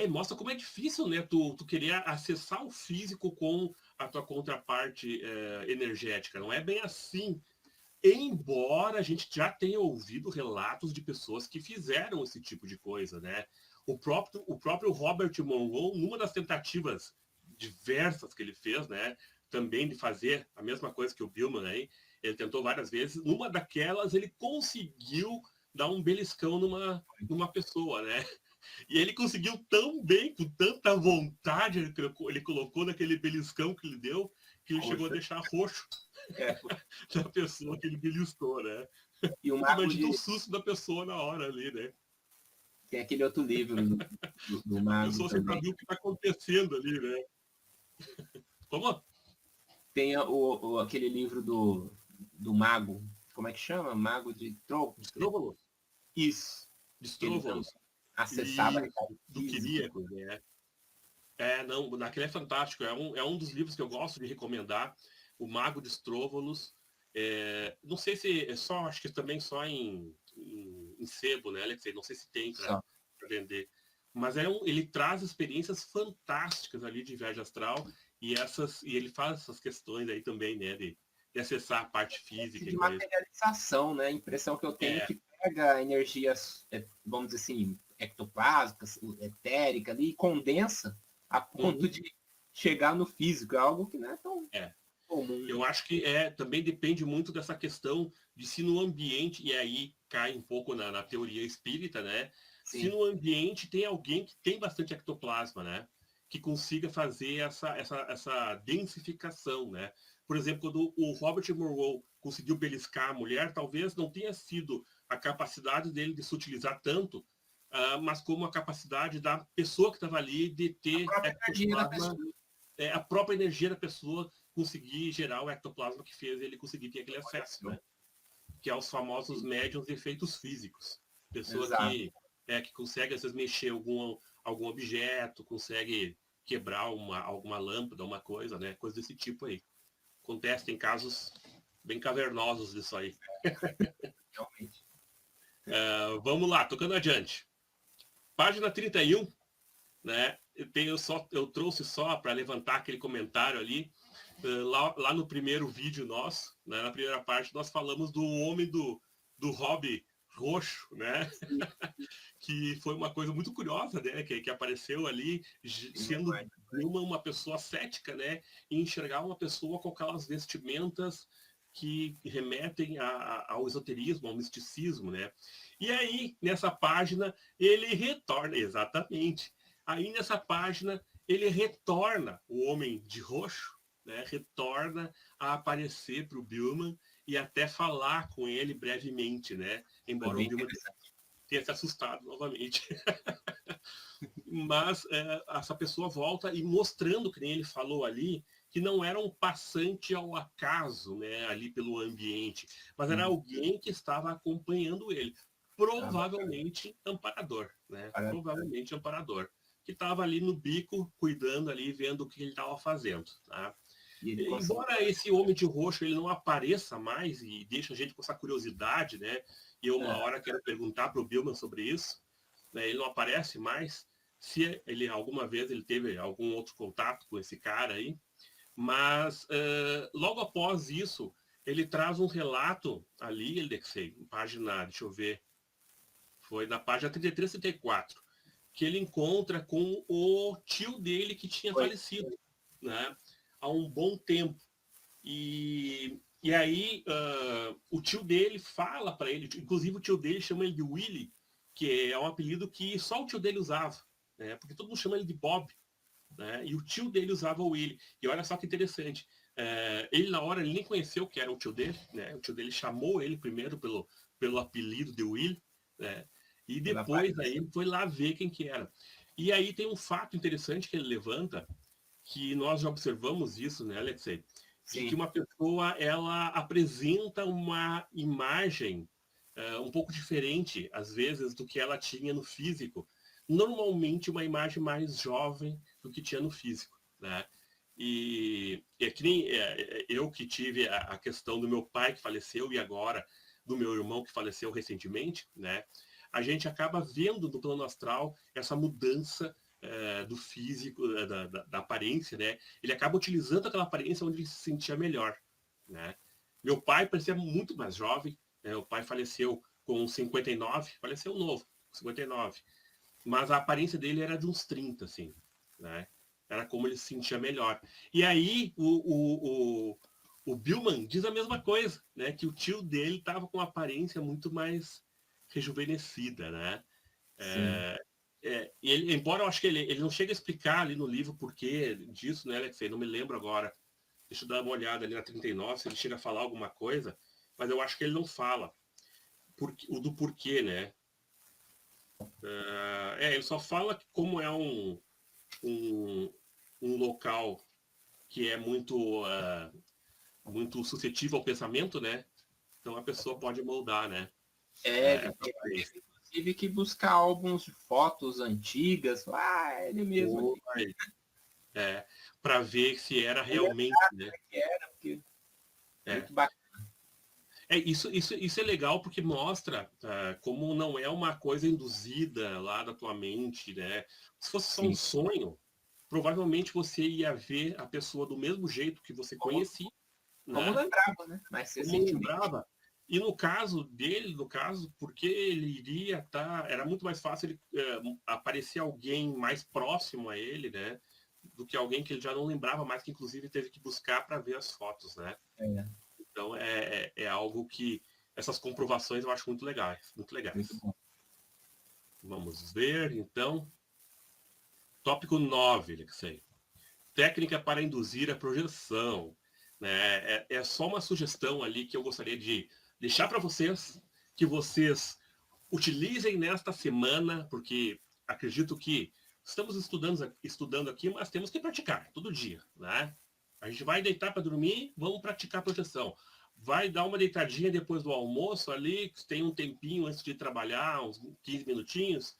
mostra como é difícil, né? Tu querer acessar o físico com a tua contraparte energética. Não é bem assim. Embora a gente já tenha ouvido relatos de pessoas que fizeram esse tipo de coisa, né? O próprio Robert Monroe, numa das tentativas diversas que ele fez, né? Também de fazer a mesma coisa que o Buhlmann aí, ele tentou várias vezes. Numa daquelas, ele conseguiu dar um beliscão numa pessoa, né? E ele conseguiu tão bem, com tanta vontade, ele colocou naquele beliscão que ele deu, que ele chegou a deixar roxo da pessoa que ele beliscou, né? E o Imagina o susto da pessoa na hora ali, né? Tem aquele outro livro do Mago. A pessoa sem saber o que está acontecendo ali, né? Como? Tem aquele livro do Mago. Como é que chama? Mago de Distróvolos. Isso. Distróvolos. Acessava do Quiríaco, né? Não, naquele é fantástico. É um dos livros que eu gosto de recomendar. O Mago de Distróvolos. Não sei se é só, acho que também só em sebo, né, Alexei? Não sei se tem para vender. Mas ele traz experiências fantásticas ali de viagem astral e ele faz essas questões aí também, né, de acessar a parte física. De materialização, né? A impressão que eu tenho é que pega energias, vamos dizer assim, ectoplásmicas, etérica ali, e condensa a ponto de chegar no físico. É algo que não é tão comum. Eu acho que também depende muito dessa questão de se no ambiente, e aí cai um pouco na teoria espírita, né? Sim. Se no ambiente tem alguém que tem bastante ectoplasma, né? Que consiga fazer essa densificação, né? Por exemplo, quando o Robert Monroe conseguiu beliscar a mulher, talvez não tenha sido a capacidade dele de se utilizar tanto, mas como a capacidade da pessoa que estava ali de ter a própria energia da pessoa conseguir gerar o ectoplasma que fez ele conseguir ter aquele acesso, né? Que é os famosos médiums de efeitos físicos. Pessoa que consegue, às vezes, mexer algum objeto, consegue quebrar alguma lâmpada, uma coisa, né? Coisa desse tipo aí. Acontece, tem casos bem cavernosos disso aí. Realmente. Vamos lá, tocando adiante. Página 31, né? Eu trouxe só para levantar aquele comentário ali. Lá no primeiro vídeo nosso, né, na primeira parte, nós falamos do homem do roxo, né? Sim, Que foi uma coisa muito curiosa, né? Que apareceu ali sendo demais. uma pessoa cética, né? E enxergar uma pessoa com aquelas vestimentas que remetem ao esoterismo, ao misticismo, né? E aí, nessa página, ele retorna, exatamente. Aí, nessa página, ele retorna, o Homem de Roxo, né? Retorna a aparecer para o Billman e até falar com ele brevemente, né? Foi Embora o bem Billman interessante. tenha se assustado novamente. Mas essa pessoa volta e mostrando, que nem ele falou ali, que não era um passante ao acaso, né, ali pelo ambiente, mas era Uhum. alguém que estava acompanhando ele. Ah, bacana. Provavelmente amparador, né? Provavelmente amparador. Que estava ali no bico, cuidando ali, vendo o que ele estava fazendo. Tá? E ele conseguiu. Embora esse Homem de Roxo ele não apareça mais e deixa a gente com essa curiosidade, né? E eu uma É, hora quero perguntar para o Billman sobre isso, né? Ele não aparece mais. Se ele alguma vez ele teve algum outro contato com esse cara aí, mas logo após isso ele traz um relato ali, ele sei, página, deixa eu ver, foi na página 33, 34, que ele encontra com o tio dele que tinha foi. falecido, né? Há um bom tempo. E aí o tio dele fala para ele, inclusive o tio dele chama ele de Willy, que é um apelido que só o tio dele usava, né? Porque todo mundo chama ele de Bob, né? E o tio dele usava o Willy. E olha só que interessante, ele na hora ele nem conheceu que era o tio dele, né? O tio dele chamou ele primeiro pelo apelido de Willy, né? E Pela depois aí aparência. ele foi lá ver quem que era. E aí tem um fato interessante que ele levanta, que nós já observamos isso, né, Alexei? De que Sim, uma pessoa ela apresenta uma imagem um pouco diferente, às vezes, do que ela tinha no físico. Normalmente uma imagem mais jovem do que tinha no físico, né? E é que nem eu que tive a questão do meu pai que faleceu e agora do meu irmão que faleceu recentemente, né? A gente acaba vendo no plano astral essa mudança do físico, da aparência, né? Ele acaba utilizando aquela aparência onde ele se sentia melhor, né? Meu pai parecia muito mais jovem, né? O pai faleceu com 59, faleceu novo, 59. Mas a aparência dele era de uns 30, assim, né? Era como ele se sentia melhor. E aí o Billman diz a mesma coisa, né? Que o tio dele estava com uma aparência muito mais rejuvenescida, né? sim. Ele, embora eu acho que ele não chega a explicar ali no livro por que disso, né, Alexei? Não me lembro agora. Deixa eu dar uma olhada ali na 39, se ele chega a falar alguma coisa, mas eu acho que ele não fala o do porquê, né? Ele só fala que como é um, um local que é muito suscetível ao pensamento, né? Então a pessoa pode moldar, né? Ele Essa aparência. teve, inclusive, que buscar álbuns de fotos antigas. Ah, ele mesmo ali. É, para ver se era Ele realmente, né? que era, porque É. muito bacana. Isso é legal porque mostra como não é uma coisa induzida lá da tua mente, né? Se fosse só um Sim. sonho, provavelmente você ia ver a pessoa do mesmo jeito que você Como, conhecia, como né? lembrava, né? Mais Como recentemente. lembrava. E no caso dele, no caso, porque ele iria estar, era muito mais fácil ele aparecer alguém mais próximo a ele, né? Do que alguém que ele já não lembrava mais, que inclusive teve que buscar para ver as fotos, né? É, Então é algo que essas comprovações eu acho muito legais, muito muito legais. bom. Vamos ver, então. Tópico 9, Alexei. Técnica para induzir a projeção. Né? É só uma sugestão ali que eu gostaria de deixar para vocês, que vocês utilizem nesta semana, porque acredito que estamos estudando aqui, mas temos que praticar todo dia, né? A gente vai deitar para dormir, vamos praticar a projeção. Vai dar uma deitadinha depois do almoço ali, tem um tempinho antes de trabalhar, uns 15 minutinhos,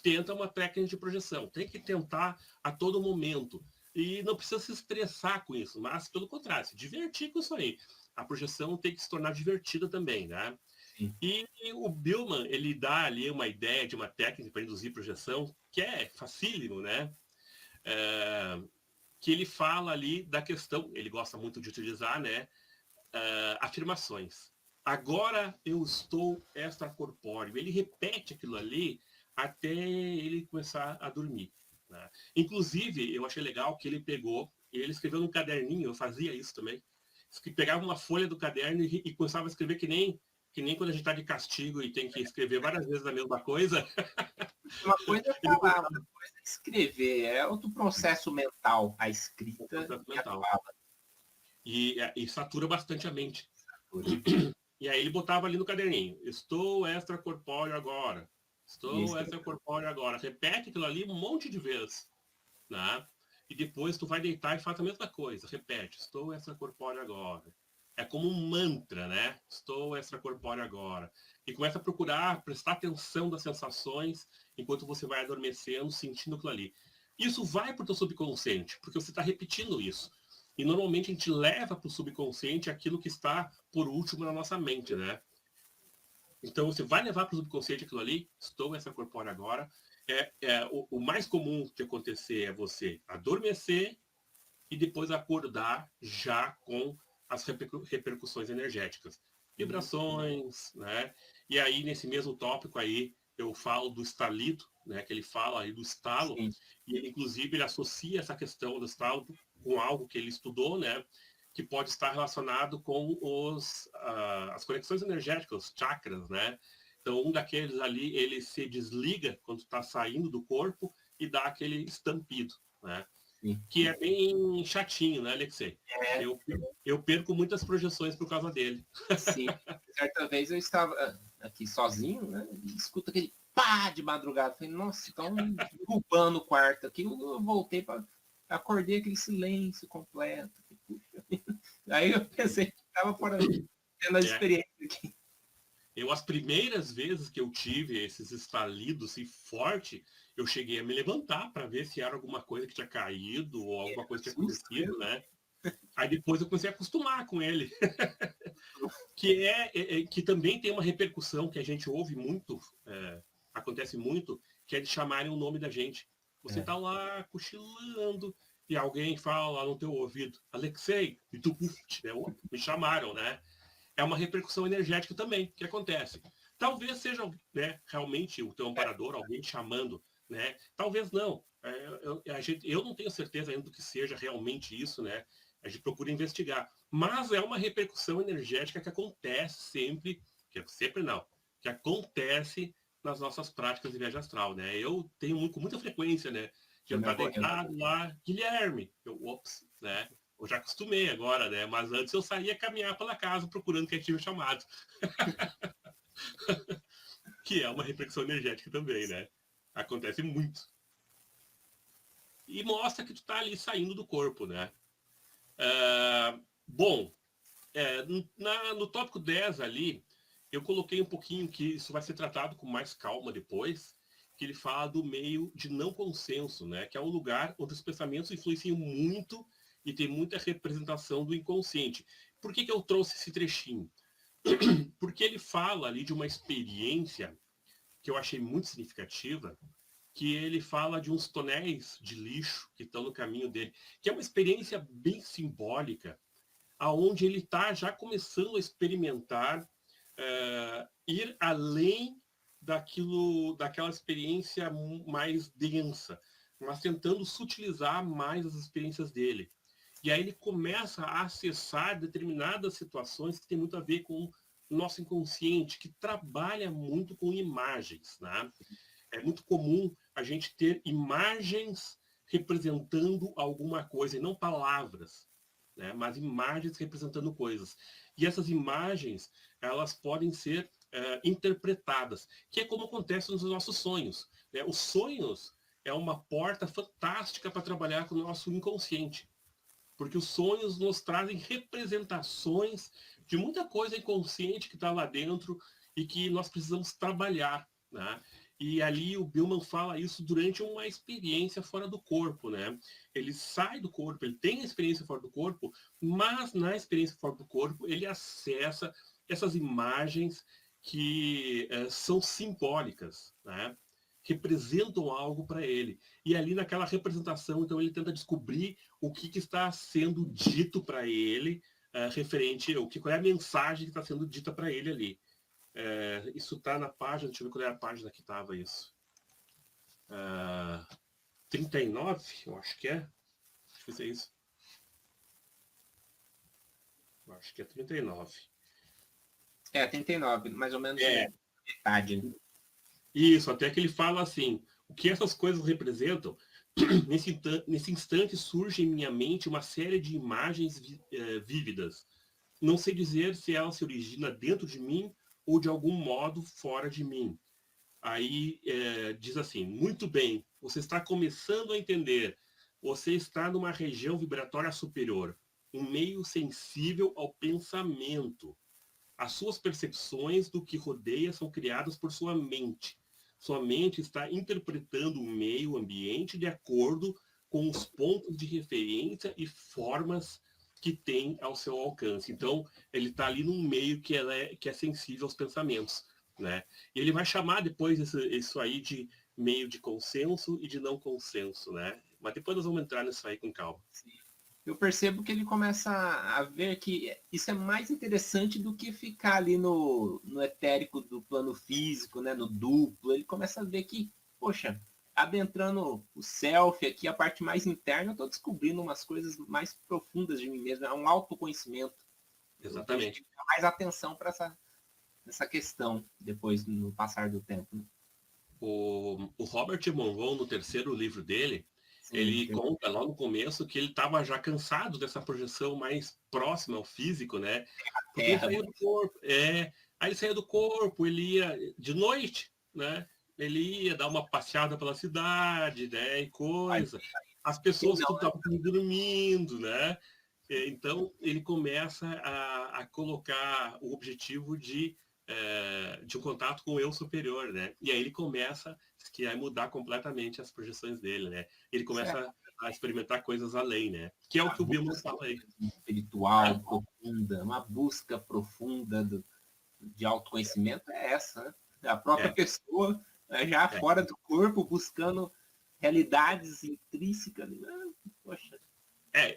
tenta uma técnica de projeção. Tem que tentar a todo momento. E não precisa se estressar com isso, mas pelo contrário, se divertir com isso aí. A projeção tem que se tornar divertida também, né? Sim. E o Billman, ele dá ali uma ideia de uma técnica para induzir projeção, que é facílimo, né? Que ele fala ali da questão, ele gosta muito de utilizar, né? Afirmações. agora eu estou extracorpóreo. Ele repete aquilo ali até ele começar a dormir. Né? Inclusive, eu achei legal que ele pegou, e ele escreveu num caderninho, eu fazia isso também, que pegava uma folha do caderno e começava a escrever que nem quando a gente está de castigo e tem que escrever várias vezes a mesma coisa. Uma coisa é Ele falar, outra coisa é escrever. É outro processo mental, a um escrita processo e a mental. fala. E satura bastante a mente. Satura. E aí ele botava ali no caderninho, estou extracorpóreo agora. Estou Isso. extracorpóreo agora. Repete aquilo ali um monte de vezes. Né? E depois tu vai deitar e faz a mesma coisa. Repete, estou extracorpóreo agora. É como um mantra, né? Estou extracorpóreo agora. E começa a procurar, prestar atenção das sensações enquanto você vai adormecendo, sentindo aquilo ali. Isso vai para o teu subconsciente, porque você está repetindo isso. E normalmente a gente leva para o subconsciente aquilo que está por último na nossa mente, né? Então você vai levar para o subconsciente aquilo ali, estou extracorpóreo agora. O mais comum que acontecer é você adormecer e depois acordar já com as repercussões energéticas. Vibrações, né? E aí, nesse mesmo tópico aí, eu falo do estalito, né? Que ele fala aí do estalo, Sim. e ele, inclusive, ele associa essa questão do estalo com algo que ele estudou, né? Que pode estar relacionado com as conexões energéticas, os chakras, né? Então, um daqueles ali, ele se desliga quando está saindo do corpo e dá aquele estampido, né? Sim. Que é bem chatinho, né, Alexei? É, Eu perco muitas projeções por causa dele. sim. Certa vez eu estava aqui sozinho, né? E escuto aquele pá de madrugada. Falei, nossa, estão derrubando o quarto aqui. Eu voltei para. Acordei aquele silêncio completo. Puxa. Aí eu pensei que estava tendo a É. experiência aqui. As primeiras vezes que eu tive esses estalidos assim, forte, eu cheguei a me levantar para ver se era alguma coisa que tinha caído ou alguma coisa que tinha Susto acontecido, mesmo. né? Aí depois eu comecei a acostumar com ele. Que também tem uma repercussão que a gente ouve muito, acontece muito, que é de chamarem o nome da gente. Você tá lá cochilando e alguém fala lá no teu ouvido, Alexei, e tu, né? Me chamaram, né? É uma repercussão energética também que acontece. Talvez seja, né, realmente o teu amparador, alguém te chamando, né? Talvez não. Eu não tenho certeza ainda do que seja realmente isso, né? A gente procura investigar. Mas é uma repercussão energética que acontece sempre, que sempre não, que acontece nas nossas práticas de viagem astral, né? Eu tenho com muita frequência, né? De eu estar deitado lá, Guilherme, ops, né? Eu já acostumei agora, né? Mas antes eu saía caminhar pela casa procurando quem tinha chamado. Que é uma repercussão energética também, né? Acontece muito. E mostra que tu tá ali saindo do corpo, né? Bom, no tópico 10 ali, eu coloquei um pouquinho que isso vai ser tratado com mais calma depois, que ele fala do meio de não consenso, né? Que é um lugar onde os pensamentos influenciam muito e tem muita representação do inconsciente. Por que eu trouxe esse trechinho? Porque ele fala ali de uma experiência que eu achei muito significativa, que ele fala de uns tonéis de lixo que estão no caminho dele, que é uma experiência bem simbólica, aonde ele está já começando a experimentar ir além daquela experiência mais densa, mas tentando sutilizar mais as experiências dele. E aí ele começa a acessar determinadas situações que tem muito a ver com o nosso inconsciente, que trabalha muito com imagens, né? É muito comum a gente ter imagens representando alguma coisa, e não palavras, né? Mas imagens representando coisas. E essas imagens, elas podem ser interpretadas, que é como acontece nos nossos sonhos, né? Os sonhos é uma porta fantástica para trabalhar com o nosso inconsciente, porque os sonhos nos trazem representações de muita coisa inconsciente que está lá dentro e que nós precisamos trabalhar, né? E ali o Billman fala isso durante uma experiência fora do corpo, né? Ele sai do corpo, ele tem a experiência fora do corpo, mas na experiência fora do corpo ele acessa essas imagens que são simbólicas, né? Representam algo para ele. E ali naquela representação, então ele tenta descobrir o que está sendo dito para ele referente ao qual é a mensagem que está sendo dita para ele ali. Isso está na página, deixa eu ver qual é a página que estava isso. 39, eu acho que é. Deixa eu ver isso. Eu acho que é 39. 39, mais ou menos metade. Isso, até que ele fala assim, o que essas coisas representam, nesse instante surge em minha mente uma série de imagens vívidas. Não sei dizer se ela se origina dentro de mim ou de algum modo fora de mim. Aí diz assim, muito bem, você está começando a entender, você está numa região vibratória superior, um meio sensível ao pensamento. As suas percepções do que rodeia são criadas por sua mente. Sua mente está interpretando o meio ambiente de acordo com os pontos de referência e formas que tem ao seu alcance. Então, ele está ali num meio que é sensível aos pensamentos, né? E ele vai chamar depois isso aí de meio de consenso e de não consenso, né? Mas depois nós vamos entrar nisso aí com calma. Sim. Eu percebo que ele começa a ver que isso é mais interessante do que ficar ali no etérico do plano físico, né, no duplo. Ele começa a ver que, poxa, adentrando o self aqui, a parte mais interna, eu estou descobrindo umas coisas mais profundas de mim mesmo. É um autoconhecimento. Exatamente. Eu vejo mais atenção para essa questão depois, no passar do tempo. Né? O Robert Monroe, no terceiro livro dele, Sim, ele conta lá no começo que ele estava já cansado dessa projeção mais próxima ao físico, né? Porque ele saía do corpo. Aí ele saía do corpo, ele ia de noite, né? Ele ia dar uma passeada pela cidade, né? E coisa. As pessoas tudo estavam dormindo, né? Então ele começa a colocar o objetivo de um contato com o eu superior, né? E aí ele começa a mudar completamente as projeções dele, né? Ele começa a experimentar coisas além, né? Que é o que o Billman fala aí. Espiritual, profunda, uma busca profunda de autoconhecimento é essa, né? A própria pessoa já fora do corpo, buscando realidades intrínsecas. Poxa.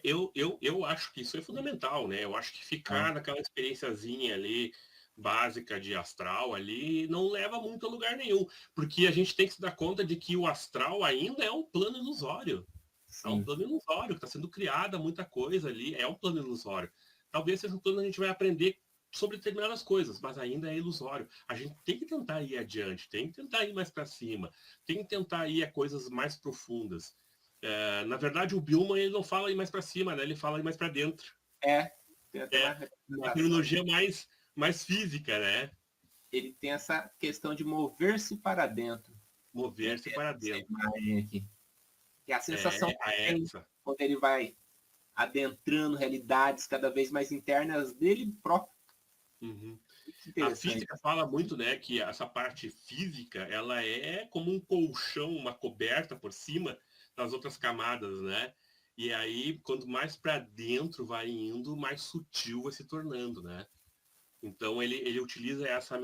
Eu acho que isso é fundamental, né? Eu acho que ficar naquela experiênciazinha ali, básica de astral ali, não leva muito a lugar nenhum. Porque a gente tem que se dar conta de que o astral ainda é um plano ilusório. Sim. É um plano ilusório, que está sendo criada muita coisa ali, é um plano ilusório. Talvez seja um plano que a gente vai aprender sobre determinadas coisas, mas ainda é ilusório. A gente tem que tentar ir adiante, tem que tentar ir mais para cima, tem que tentar ir a coisas mais profundas. Na verdade, o Billman ele não fala ir mais para cima, né? Ele fala ir mais para dentro. Uma terminologia mais física, né? Ele tem essa questão de mover-se para dentro. Mover-se para dentro. Aqui. Que é a sensação que tem quando ele vai adentrando realidades cada vez mais internas dele próprio. Uhum. A física fala muito, né, que essa parte física, ela é como um colchão, uma coberta por cima das outras camadas, né? E aí, quanto mais para dentro vai indo, mais sutil vai se tornando, né? Então, ele utiliza essa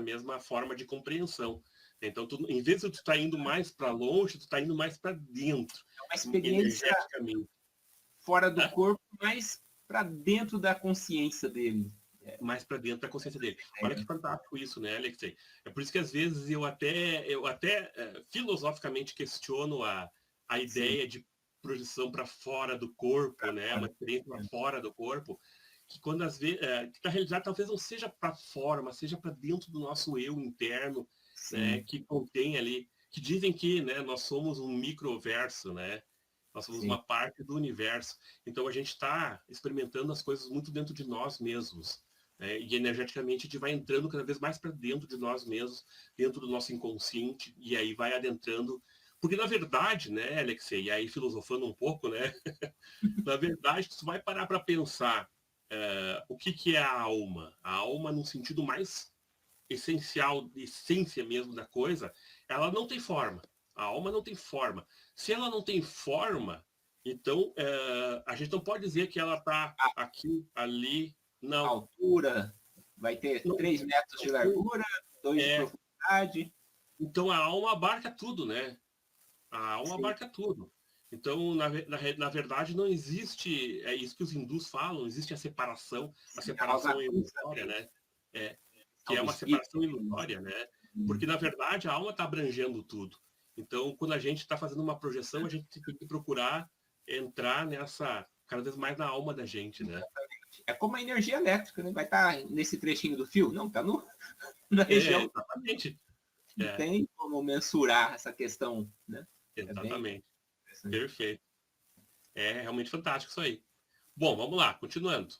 mesma forma de compreensão. Então, em vez de tu estar indo mais para longe, tu está indo mais para dentro. É uma experiência energeticamente. Fora do corpo, mais para dentro da consciência dele. Mais para dentro da consciência dele. Olha que fantástico isso, né, Alexei? É por isso que às vezes eu até filosoficamente questiono a ideia de projeção para fora do corpo, né? Uma experiência para fora do corpo, que quando às vezes, que na realidade talvez não seja para fora, mas seja para dentro do nosso eu interno, né? Que contém ali, que dizem que, né, nós somos um microverso, né? Nós somos uma parte do universo. Então a gente está experimentando as coisas muito dentro de nós mesmos. E energeticamente a gente vai entrando cada vez mais para dentro de nós mesmos, dentro do nosso inconsciente, e aí vai adentrando. Porque, na verdade, né, Alexei, e aí filosofando um pouco, né? Na verdade, tu vai parar para pensar o que é a alma. A alma, no sentido mais essencial, essência mesmo da coisa, ela não tem forma. A alma não tem forma. Se ela não tem forma, então a gente não pode dizer que ela está aqui, ali, não. A altura vai ter 3 metros de largura, 2 de profundidade. Então a alma abarca tudo, né? A alma abarca tudo. Então, na verdade, não existe, é isso que os hindus falam, existe a separação é ilusória, né? Que é uma separação ilusória, né? Porque, na verdade, a alma está abrangendo tudo. Então, quando a gente está fazendo uma projeção, a gente tem que procurar entrar cada vez mais na alma da gente, né? É como a energia elétrica, né? Vai estar nesse trechinho do fio? Não, está na região. Exatamente. Não tem como mensurar essa questão, né? Exatamente. Perfeito. É realmente fantástico isso aí. Bom, vamos lá, continuando.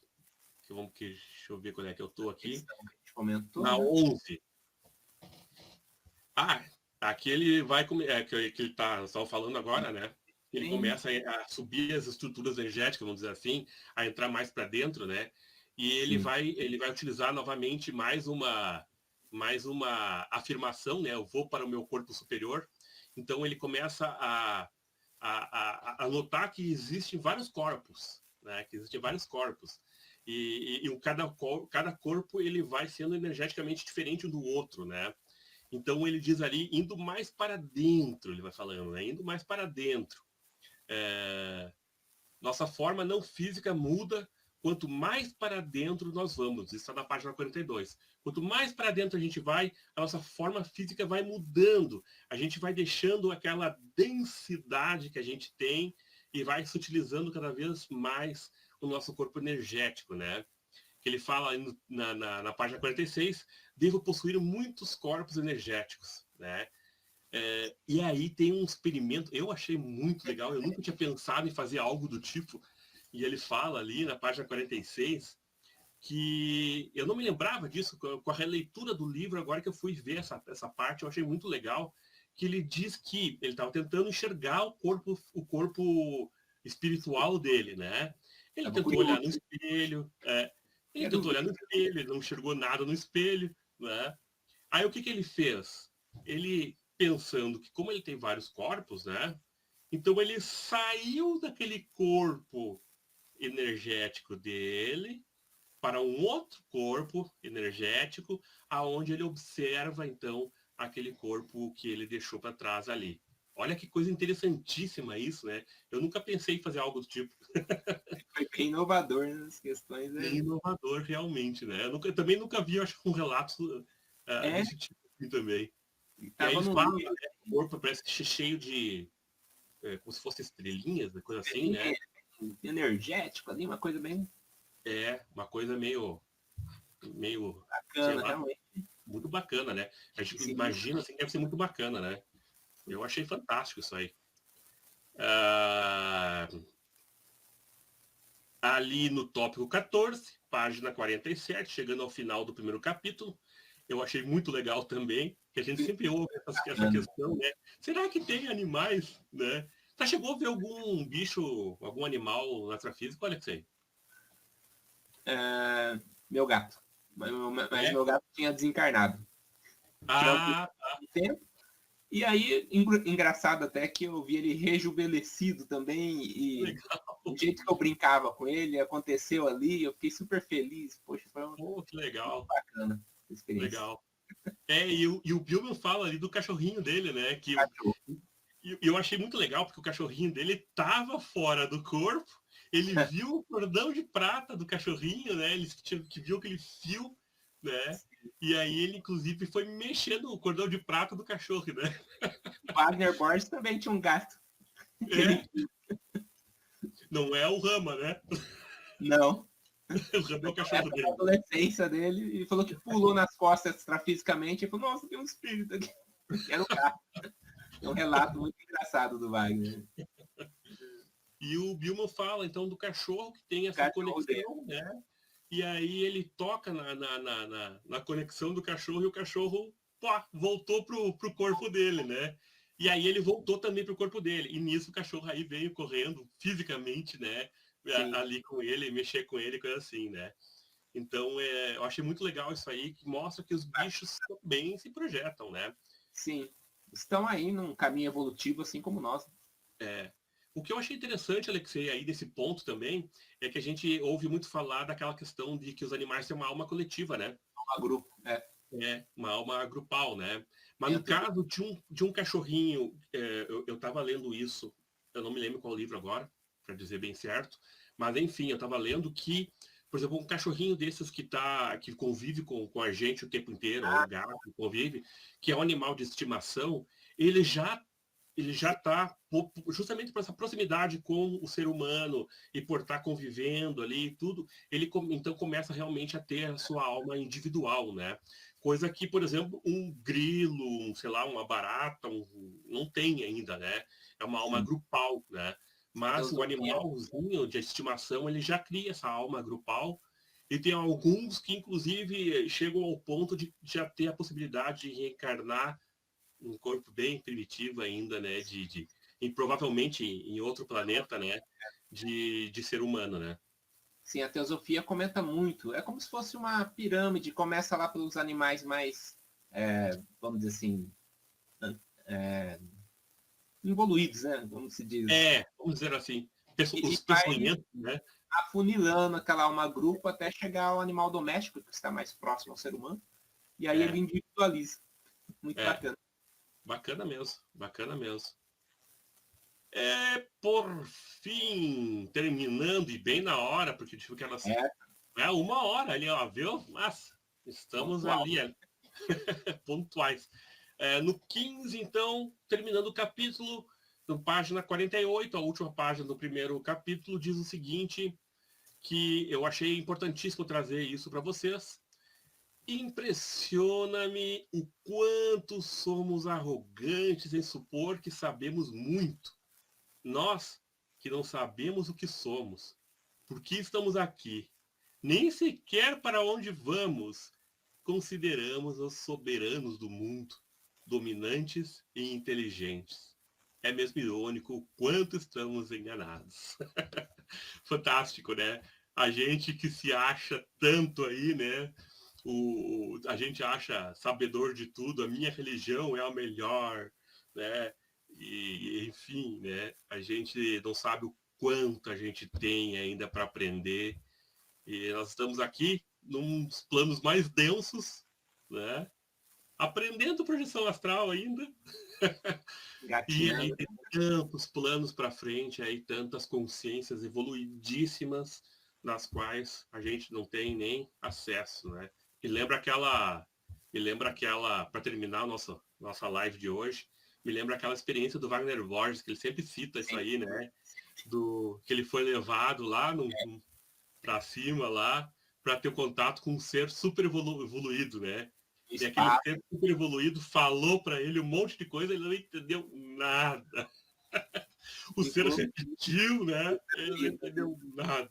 Deixa eu ver quando é que eu estou aqui. Comentou, na 11. Aqui ele vai... que ele estava falando agora, né? Ele começa a subir as estruturas energéticas, vamos dizer assim, a entrar mais para dentro, né? E ele vai utilizar novamente mais uma afirmação, né? Eu vou para o meu corpo superior. Então ele começa a notar que existem vários corpos, né? Que existem vários corpos. E cada corpo ele vai sendo energeticamente diferente um do outro, né? Então ele diz ali, indo mais para dentro, ele vai falando, né? Indo mais para dentro. Nossa forma não física muda quanto mais para dentro nós vamos. Isso está na página 42. Quanto mais para dentro a gente vai, a nossa forma física vai mudando. A gente vai deixando aquela densidade que a gente tem e vai se utilizando cada vez mais o nosso corpo energético, né? Que ele fala na página 46, devo possuir muitos corpos energéticos, né? E aí tem um experimento, eu achei muito legal, eu nunca tinha pensado em fazer algo do tipo, e ele fala ali na página 46, que eu não me lembrava disso, com a releitura do livro, agora que eu fui ver essa parte, eu achei muito legal, que ele diz que ele estava tentando enxergar o corpo espiritual dele, né? Ele tentou olhar no espelho, ele não enxergou nada no espelho, né? Aí o que ele fez? Ele, pensando que como ele tem vários corpos, né? Então ele saiu daquele corpo energético dele para um outro corpo energético, aonde ele observa então aquele corpo que ele deixou para trás ali. Olha que coisa interessantíssima isso, né? Eu nunca pensei em fazer algo do tipo. Foi bem inovador nas questões. Bem inovador, realmente, né? Eu também nunca vi, acho que um relato desse tipo assim, também. E aí ele fala, né, o corpo parece cheio de... como se fossem estrelinhas, coisa assim, né? Energético ali, uma coisa bem... uma coisa meio bacana, realmente. Muito bacana, né? A gente imagina assim, deve ser muito bacana, né? Eu achei fantástico isso aí. Ali no tópico 14, página 47, chegando ao final do primeiro capítulo, eu achei muito legal também, que a gente sempre ouve essa questão, né? Será que tem animais, né? Você chegou a ver algum bicho, algum animal na astrofísica? Olha que sei. Meu gato. Mas meu gato tinha desencarnado. Tá. Tempo. E aí, engraçado até que eu vi ele rejuvenescido também. E legal. O jeito que eu brincava com ele, aconteceu ali, eu fiquei super feliz. Poxa, foi que legal. Bacana a experiência. Legal. E o Billman fala ali do cachorrinho dele, né? Que eu achei muito legal, porque o cachorrinho dele estava fora do corpo, ele viu o cordão de prata do cachorrinho, né? Ele viu aquele fio, né? E aí ele, inclusive, foi mexendo o cordão de prata do cachorro, né? Wagner Borges também tinha um gato. Não é o Rama, né? Não. O Rama é o cachorro dele. A adolescência dele, e falou que pulou nas costas extrafisicamente e falou, nossa, tem um espírito aqui. Era um gato. É um relato muito engraçado do Wagner. E o Billman fala, então, do cachorro que tem essa conexão, né? E aí ele toca na conexão do cachorro e o cachorro voltou pro corpo dele, né? E aí ele voltou também pro corpo dele. E nisso o cachorro aí veio correndo fisicamente, né? Ali com ele, mexer com ele, coisa assim, né? Então, eu achei muito legal isso aí, que mostra que os bichos também se projetam, né? Sim. Estão aí num caminho evolutivo, assim como nós. O que eu achei interessante, Alexei, aí desse ponto também, é que a gente ouve muito falar daquela questão de que os animais têm uma alma coletiva, né? Uma grupo, uma alma grupal, né? Mas no caso de um cachorrinho, eu estava lendo isso eu não me lembro qual livro agora, para dizer bem certo, mas enfim, eu estava lendo que, por exemplo, um cachorrinho desses que convive com a gente o tempo inteiro, ou um gato que convive, que é um animal de estimação, ele já está, justamente por essa proximidade com o ser humano e por estar convivendo ali e tudo, ele então começa realmente a ter a sua alma individual, né? Coisa que, por exemplo, um grilo, sei lá, uma barata, não tem ainda, né? É uma alma Sim. grupal, né? Mas o Filosofia. animalzinho de estimação, ele já cria essa alma grupal e tem alguns que, inclusive, chegam ao ponto de já ter a possibilidade de reencarnar um corpo bem primitivo ainda, né? E provavelmente em outro planeta, né? De ser humano, né? Sim, a teosofia comenta muito. É como se fosse uma pirâmide, começa lá pelos animais mais, vamos dizer assim, é, evoluídos, né? Como se diz. Vamos dizer assim, E os vai peçonhentos, né? afunilando aquela alma grupo até chegar ao animal doméstico, que está mais próximo ao ser humano. E aí ele É, individualiza. Muito é, bacana. bacana mesmo, bacana mesmo. Por fim, terminando e bem na hora, porque tipo que elas. É, 1 hora ali, ó, viu? Mas estamos pontual. ali, pontuais. No 15, então, terminando o capítulo, na página 48, a última página do primeiro capítulo, diz o seguinte, que eu achei importantíssimo trazer isso para vocês. Impressiona-me o quanto somos arrogantes em supor que sabemos muito. Nós que não sabemos o que somos. Por que estamos aqui? Nem sequer para onde vamos. Consideramos os soberanos do mundo, dominantes e inteligentes. É mesmo irônico o quanto estamos enganados. Fantástico, né? A gente que se acha tanto aí, né? A gente acha sabedor de tudo, a minha religião é a melhor, né? E, enfim, né? A gente não sabe o quanto a gente tem ainda para aprender. E nós estamos aqui nos planos mais densos, né? Aprendendo projeção astral ainda. E aí Gatinhando. tem tantos planos para frente, aí tantas consciências evoluidíssimas nas quais a gente não tem nem acesso, né? Me lembra aquela, para terminar a nossa live de hoje, me lembra aquela experiência do Wagner Borges, que ele sempre cita isso aí, né? Que ele foi levado lá para cima lá para ter contato com um ser super evoluído, né? E aquele Espaço. ser super evoluído falou para ele um monte de coisa, ele não entendeu nada. O ser Ficou repetiu, né? Ele não entendeu nada.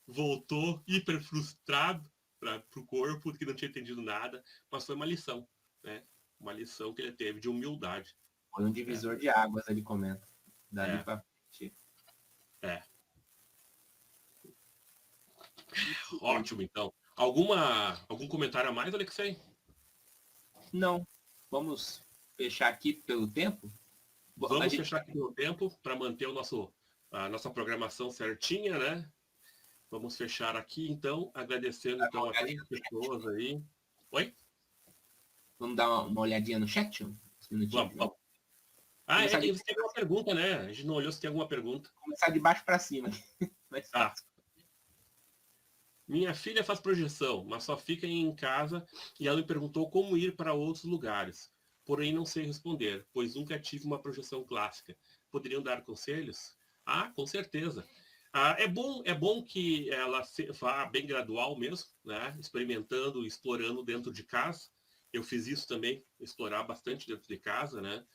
Voltou hiper frustrado para o corpo, que não tinha entendido nada, mas foi uma lição, né? Uma lição que ele teve de humildade. foi um Né? divisor de águas, ele comenta. Dali É, para frente. é. Ótimo, então. Algum comentário a mais, Alexei? Não. Vamos fechar aqui pelo tempo? A Vamos gente fechar aqui o tempo para manter a nossa programação certinha, né? Vamos fechar aqui, então, agradecendo vai dar uma então a todas olhadinha as no chat. pessoas aí. Oi? Vamos dar uma olhadinha no chat? Uns minutinhos. Vamos, vamos. Começar de, Você tem alguma pergunta, né? A gente não olhou se tem alguma pergunta. começar de baixo para cima. Mais Ah, fácil. minha filha faz projeção, mas só fica em casa e ela me perguntou como ir para outros lugares. Porém, não sei responder, pois nunca tive uma projeção clássica. Poderiam dar conselhos? Com certeza. É bom que ela vá bem gradual mesmo, né? Experimentando, explorando dentro de casa. Eu fiz isso também, explorar bastante dentro de casa, né?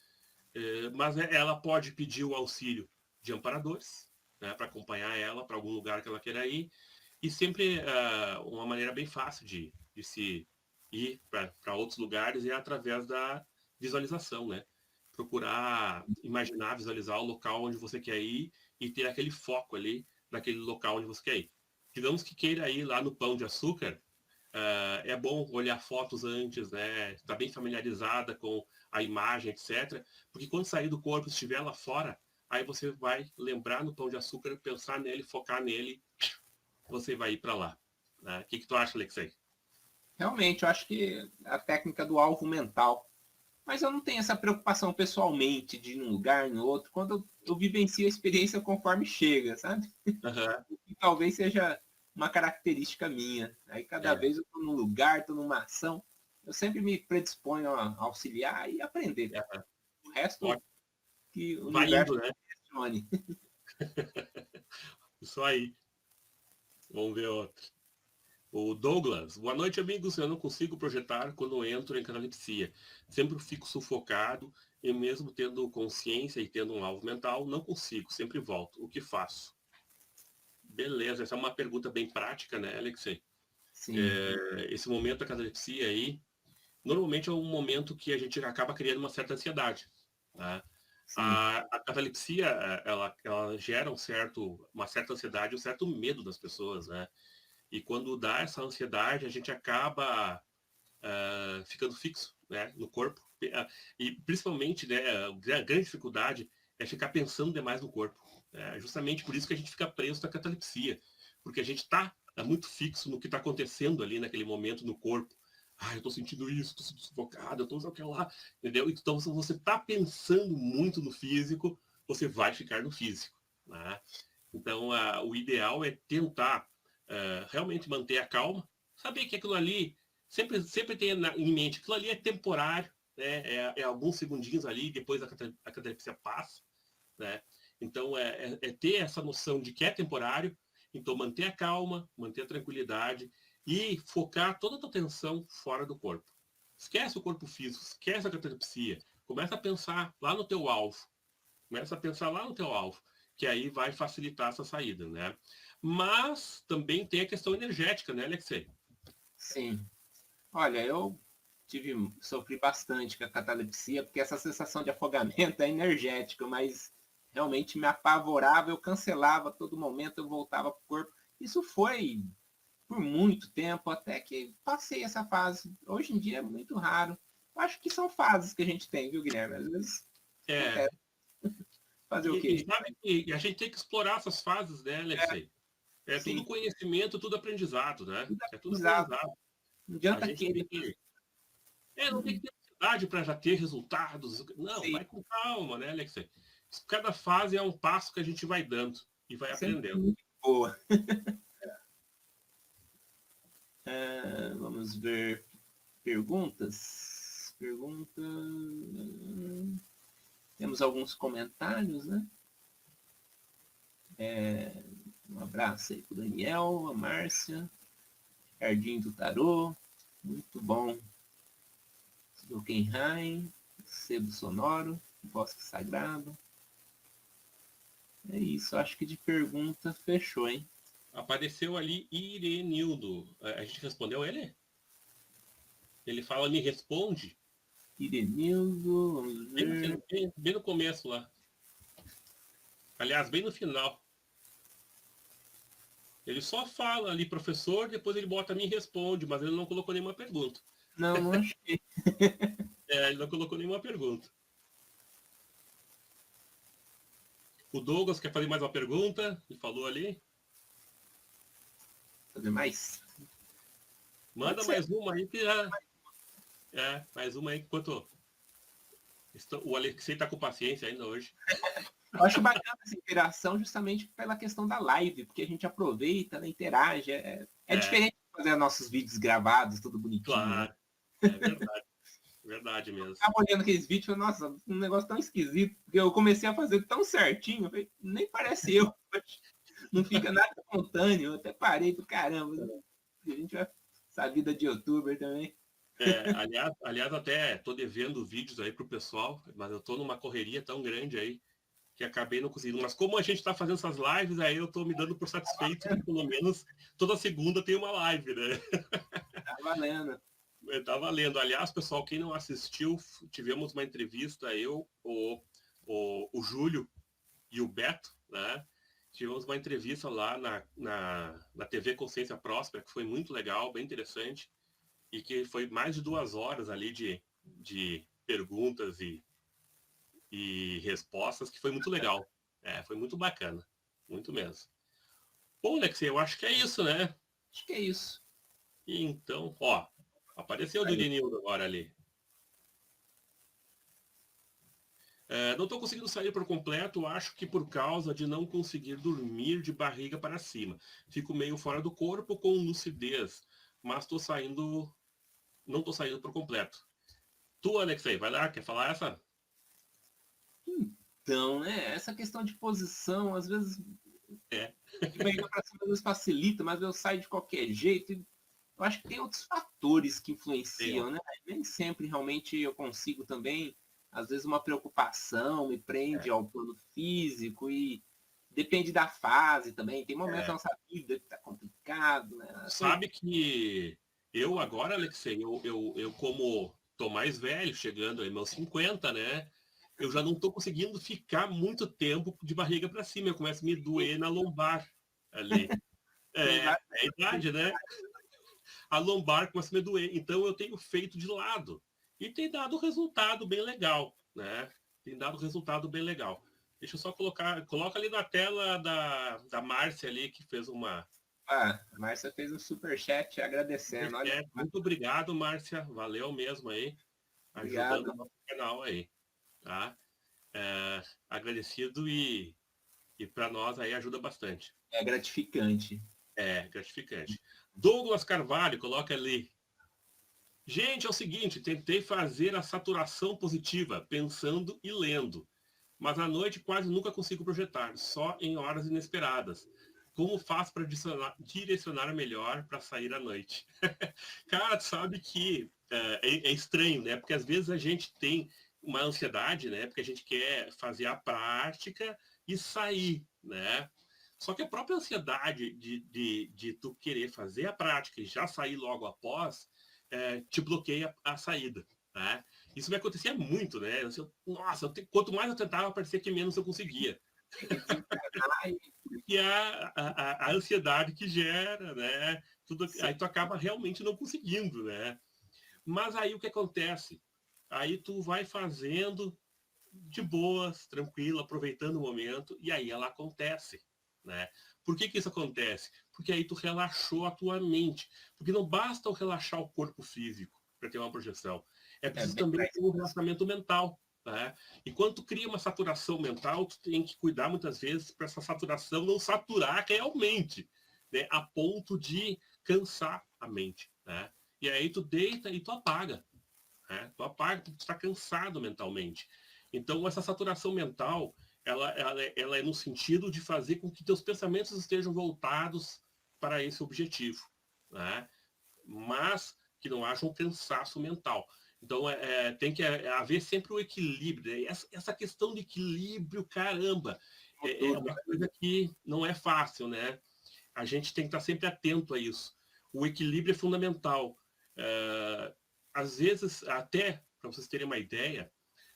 Mas ela pode pedir o auxílio de amparadores, né? Para acompanhar ela para algum lugar que ela queira ir. E sempre uma maneira bem fácil de se ir para outros lugares é através da visualização, né? Procurar imaginar, visualizar o local onde você quer ir e ter aquele foco ali naquele local onde você quer ir. Digamos que queira ir lá no Pão de Açúcar, é bom olhar fotos antes, né? Estar bem familiarizada com a imagem, etc. Porque quando sair do corpo, estiver lá fora, aí você vai lembrar no Pão de Açúcar, pensar nele, focar nele, você vai ir para lá. Né? O que tu acha, Alexei? Realmente, eu acho que a técnica do alvo mental mas eu não tenho essa preocupação pessoalmente de ir num lugar, no outro, quando eu vivencio a experiência conforme chega, sabe? Aham. E talvez seja uma característica minha. Aí cada É, vez eu estou num lugar, estou numa ação, eu sempre me predisponho a auxiliar e aprender. é. O resto Ótimo. que o Vai universo indo, né? questione. Isso aí. Vamos ver outro. O Douglas, boa noite, amigos. Eu não consigo projetar quando entro em catalepsia. Sempre fico sufocado e mesmo tendo consciência e tendo um alvo mental, não consigo. Sempre volto. O que faço? Beleza, essa é uma pergunta bem prática, né, Alexei? Sim, Esse momento da catalepsia aí, normalmente é um momento que a gente acaba criando uma certa ansiedade, tá? sim. A catalepsia, ela gera uma certa ansiedade, um certo medo das pessoas, né? E quando dá essa ansiedade, a gente acaba ficando fixo, né, no corpo. E principalmente, né, a grande dificuldade é ficar pensando demais no corpo. É justamente por isso que a gente fica preso na catalepsia, porque a gente está muito fixo no que está acontecendo ali naquele momento no corpo. Ah, eu estou sentindo isso, estou sentindo sufocado, eu estou usando aquilo lá, entendeu? Então, se você está pensando muito no físico, você vai ficar no físico, né? Então, o ideal é tentar realmente manter a calma, saber que aquilo ali sempre tenha em mente, aquilo ali é temporário, né? É alguns segundinhos ali, depois a catalepsia passa, né? Então, é ter essa noção de que é temporário, então manter a calma, manter a tranquilidade e focar toda a tua atenção fora do corpo. Esquece o corpo físico, esquece a catalepsia, começa a pensar lá no teu alvo, começa a pensar lá no teu alvo, que aí vai facilitar essa saída, né? Mas também tem a questão energética, né, Alexei? Sim. Olha, eu sofri bastante com a catalepsia, porque essa sensação de afogamento é energética, mas realmente me apavorava, eu cancelava a todo momento, eu voltava para o corpo. Isso foi por muito tempo, até que passei essa fase. Hoje em dia é muito raro. Eu acho que são fases que a gente tem, viu, Guilherme? Às vezes É, acontece. Fazer o e quê? sabe que a gente tem que explorar essas fases, né, É, Alexei? É tudo sim, conhecimento, tudo aprendizado, né? tudo É tudo aprendizado. aprendizado. Não A adianta gente tem querer. que. Não tem que ter ansiedade para já ter resultados. Não, Sim, vai com calma, né, Alexei? Cada fase é um passo que a gente vai dando e vai sempre aprendendo. muito boa. Vamos ver perguntas. Pergunta. Temos alguns comentários, né? Um abraço aí pro Daniel, a Márcia, Jardim do Tarô. Muito bom. Hockenheim, Sebo Sonoro, Bosque Sagrado. É isso, acho que de pergunta fechou, hein? Apareceu ali Irenildo. A gente respondeu ele? Ele fala, me responde. Irenildo, vamos Bem no, ver. bem no começo lá. Aliás, bem no final. Ele só fala ali, professor, depois ele bota me responde, mas ele não colocou nenhuma pergunta. Não, não achei. Ele não colocou nenhuma pergunta. O Douglas quer fazer mais uma pergunta? Ele falou ali. Fazer mais? Pode Manda ser. mais uma aí que já. Mais uma aí enquanto. O Alexei tá com paciência ainda hoje. Eu acho bacana essa interação justamente pela questão da live, porque a gente aproveita, né, interage. É É, diferente de fazer nossos vídeos gravados, tudo bonitinho, né? claro. É verdade. Verdade mesmo. Tava olhando aqueles vídeos e falei, nossa, um negócio tão esquisito, porque eu comecei a fazer tão certinho, falei, nem parece eu, não fica nada espontâneo, eu até parei do caramba, a gente vai essa vida de youtuber também. Aliás, até tô devendo vídeos aí pro pessoal, mas eu tô numa correria tão grande aí que acabei não conseguindo. Mas como a gente está fazendo essas lives, aí eu estou me dando por satisfeito que pelo menos toda segunda tem uma live, né? Tá valendo. Tá valendo. Aliás, pessoal, quem não assistiu, tivemos uma entrevista, eu, o Júlio e o Beto, né? Tivemos uma entrevista lá na TV Consciência Próspera, que foi muito legal, bem interessante, e que foi mais de 2 horas ali de perguntas e respostas, que foi muito legal. Foi muito bacana. Muito mesmo. Bom, Alexei, eu acho que é isso, né? Acho que é isso. Então, ó, apareceu o do Aí, Irenildo agora ali. Não estou conseguindo sair por completo, acho que por causa de não conseguir dormir de barriga para cima. Fico meio fora do corpo com lucidez, mas não estou saindo por completo. Tu, Alexei, vai lá, quer falar essa? Então, né, essa questão de posição, às vezes, É. de barriga para cima, às vezes facilita, mas eu saio de qualquer jeito. Eu acho que tem outros fatores que influenciam, né? Nem sempre realmente eu consigo também. Às vezes uma preocupação me prende ao plano físico e depende da fase também. Tem momentos da nossa vida que tá complicado, né? Sabe que eu agora, Alexei, eu como tô mais velho, chegando aí meus 50, né? Eu já não tô conseguindo ficar muito tempo de barriga para cima. Eu começo a me doer na lombar ali. Tem É vários. a idade, né? A lombar começa a me doer. Então eu tenho feito de lado. E tem dado resultado bem legal, né? Tem dado resultado bem legal. Deixa eu só coloca ali na tela da Márcia ali, que fez uma... A Márcia fez um superchat agradecendo. Olha, Muito obrigado, Márcia. Valeu mesmo aí. Ajudando o obrigado. nosso canal aí. Tá? Agradecido e para nós aí ajuda bastante. É gratificante. É, gratificante. Douglas Carvalho, coloca ali. Gente, é o seguinte, tentei fazer a saturação positiva, pensando e lendo. Mas à noite quase nunca consigo projetar, só em horas inesperadas. Como faço para direcionar melhor para sair à noite? Cara, tu sabe que é estranho, né? Porque às vezes a gente tem uma ansiedade, né? Porque a gente quer fazer a prática e sair, né? Só que a própria ansiedade de tu querer fazer a prática e já sair logo após, te bloqueia a saída, né? Isso me acontecia muito, né? Nossa, quanto mais eu tentava, parecia que menos eu conseguia. Tem que desencanar e E a ansiedade que gera, né? Aí tu acaba realmente não conseguindo, né? Mas aí o que acontece? Aí tu vai fazendo de boas, tranquilo, aproveitando o momento, e aí ela acontece, né? Por que isso acontece? Porque aí tu relaxou a tua mente. Porque não basta eu relaxar o corpo físico para ter uma projeção. É preciso bem também mais. ter um relaxamento mental. Né? E quando tu cria uma saturação mental, tu tem que cuidar muitas vezes para essa saturação não saturar realmente, né? A ponto de cansar a mente. Né? E aí tu deita e tu apaga. Né? Tu apaga porque tu está cansado mentalmente. Então, essa saturação mental, ela é no sentido de fazer com que teus pensamentos estejam voltados para esse objetivo, né? Mas que não haja um cansaço mental. Então, tem que haver sempre o equilíbrio. Né? Essa questão de equilíbrio, caramba, é Tudo, uma coisa que não é fácil, né? A gente tem que estar sempre atento a isso. O equilíbrio é fundamental. Às vezes, até, para vocês terem uma ideia,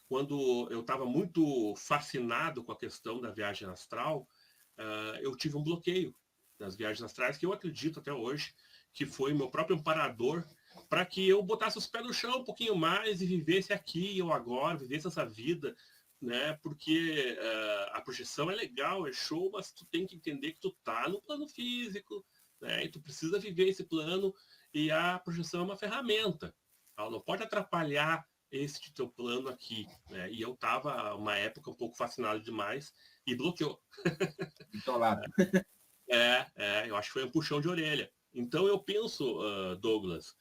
quando eu estava muito fascinado com a questão da viagem astral, eu tive um bloqueio nas viagens astrais, que eu acredito até hoje, que foi meu próprio amparador, para que eu botasse os pés no chão um pouquinho mais e vivesse aqui ou agora, vivesse essa vida, né? Porque a projeção é legal, é show, mas tu tem que entender que tu tá no plano físico, né? E tu precisa viver esse plano e a projeção é uma ferramenta. Ela não pode atrapalhar esse teu plano aqui, né? E eu tava uma época um pouco fascinado demais e bloqueou. bitolado. Eu acho que foi um puxão de orelha. Então eu penso, Douglas,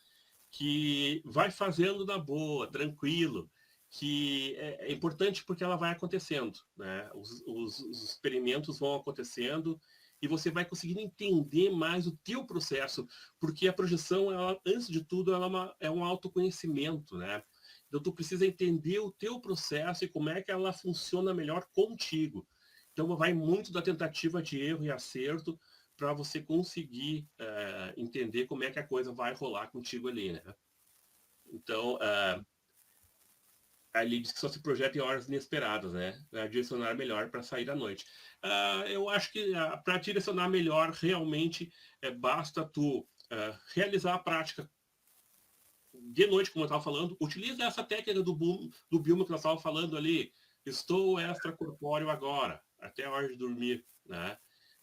que vai fazendo na boa, tranquilo, que é importante porque ela vai acontecendo, né? Os experimentos vão acontecendo e você vai conseguindo entender mais o teu processo, porque a projeção, ela, antes de tudo, é um autoconhecimento, né? Então tu precisa entender o teu processo e como é que ela funciona melhor contigo. Então vai muito da tentativa de erro e acerto para você conseguir entender como é que a coisa vai rolar contigo ali, né? Então, ali diz que só se projeta em horas inesperadas, né? Direcionar melhor para sair à noite. Eu acho que para direcionar melhor, realmente, basta tu realizar a prática de noite, como eu estava falando. Utiliza essa técnica do Bilma que nós estávamos falando ali. Estou extracorpóreo agora, até a hora de dormir, né?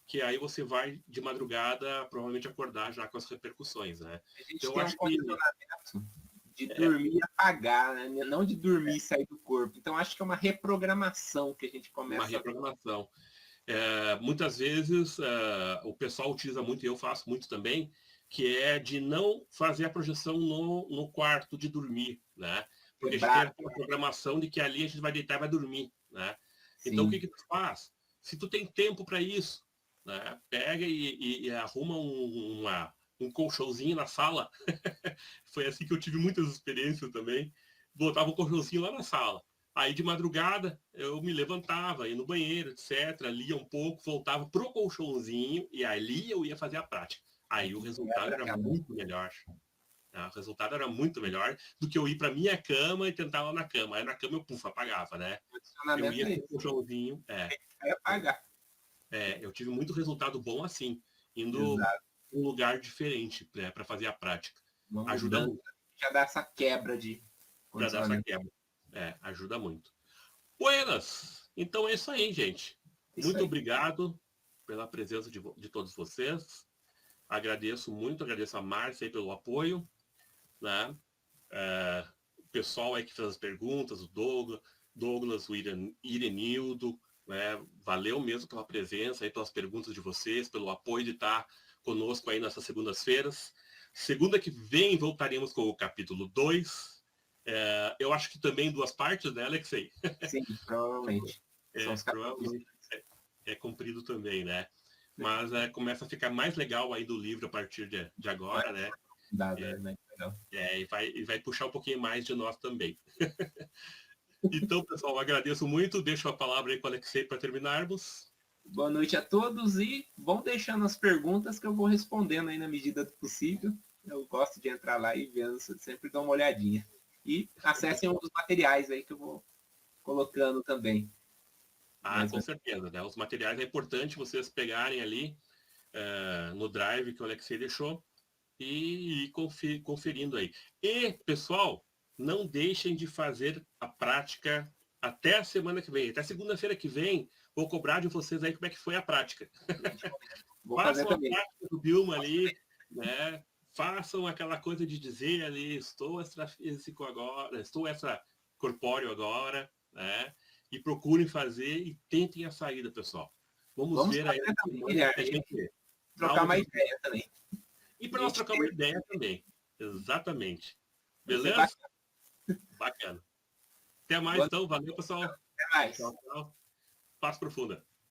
Que aí você vai de madrugada provavelmente acordar já com as repercussões, né? A gente Então eu tem um acho que condicionamento. de dormir e apagar, né? Não de dormir e sair do corpo. Então, acho que é uma reprogramação que a gente começa Uma reprogramação. Muitas vezes o pessoal utiliza muito, e eu faço muito também, que é de não fazer a projeção no quarto de dormir, né? Porque a gente tem quebrar. aquela programação de que ali a gente vai deitar e vai dormir, né? Então, o que Sim, que tu faz? Se tu tem tempo para isso, né? Pega e arruma um colchãozinho na sala. Foi assim que eu tive muitas experiências também. Botava um colchãozinho lá na sala. Aí de madrugada eu me levantava, ia no banheiro, etc. Lia um pouco, voltava pro colchãozinho e ali eu ia fazer a prática. Aí o resultado quebra era aquela muito melhor. Né? O resultado era muito melhor do que eu ir para minha cama e tentar lá na cama. Aí na cama eu, apagava, né? Eu condicionamento ia é com o isso. colchãozinho. Vai apagar. Eu tive muito resultado bom assim, indo Exato. para um lugar diferente, né, para fazer a prática. Uma Ajuda mudança muito já dá essa quebra de para dar essa condicionamento. quebra. Ajuda muito. Buenas! Então é isso aí, gente. Isso Muito aí. obrigado pela presença de todos vocês. Agradeço muito, agradeço a Márcia aí pelo apoio, né? O pessoal aí que fez as perguntas, o Douglas, o Irenildo, né? Valeu mesmo pela presença aí, pelas perguntas de vocês, pelo apoio de estar conosco aí nessas segundas-feiras. Segunda que vem voltaremos com o capítulo 2. Eu acho que também 2 partes, né, Alexei? Sim, provavelmente. São os capítulos. Provavelmente é comprido também, né? Mas começa a ficar mais legal aí do livro a partir de agora, né? Dada, né? Legal. E vai puxar um pouquinho mais de nós também. Então, pessoal, agradeço muito. Deixo a palavra aí com o Alexei para terminarmos. Boa noite a todos e vão deixando as perguntas que eu vou respondendo aí na medida do possível. Eu gosto de entrar lá e ver, sempre dou uma olhadinha. E acessem os materiais aí que eu vou colocando também. Mas Com certeza, né? Os materiais é importante vocês pegarem ali no drive que o Alexei deixou e ir conferindo aí. E, pessoal, não deixem de fazer a prática até a semana que vem. Até segunda-feira que vem, vou cobrar de vocês aí como é que foi a prática. vou fazer Façam a também. prática do Bilma ali, né? Façam aquela coisa de dizer ali, estou extrafísico agora, estou extracorpóreo agora, né? E procurem fazer e tentem a saída, pessoal. Vamos Vamos ver aí fazer na também, semana que a Guilherme. gente dá Trocar uma uma divulgada. ideia também. E A para nós gente trocar uma ideia também. Exatamente. vai ser Beleza? bacana. Bacana. Até mais, Boa então. Valeu, pessoal. noite, até mais. Tchau, tchau. Paz profunda.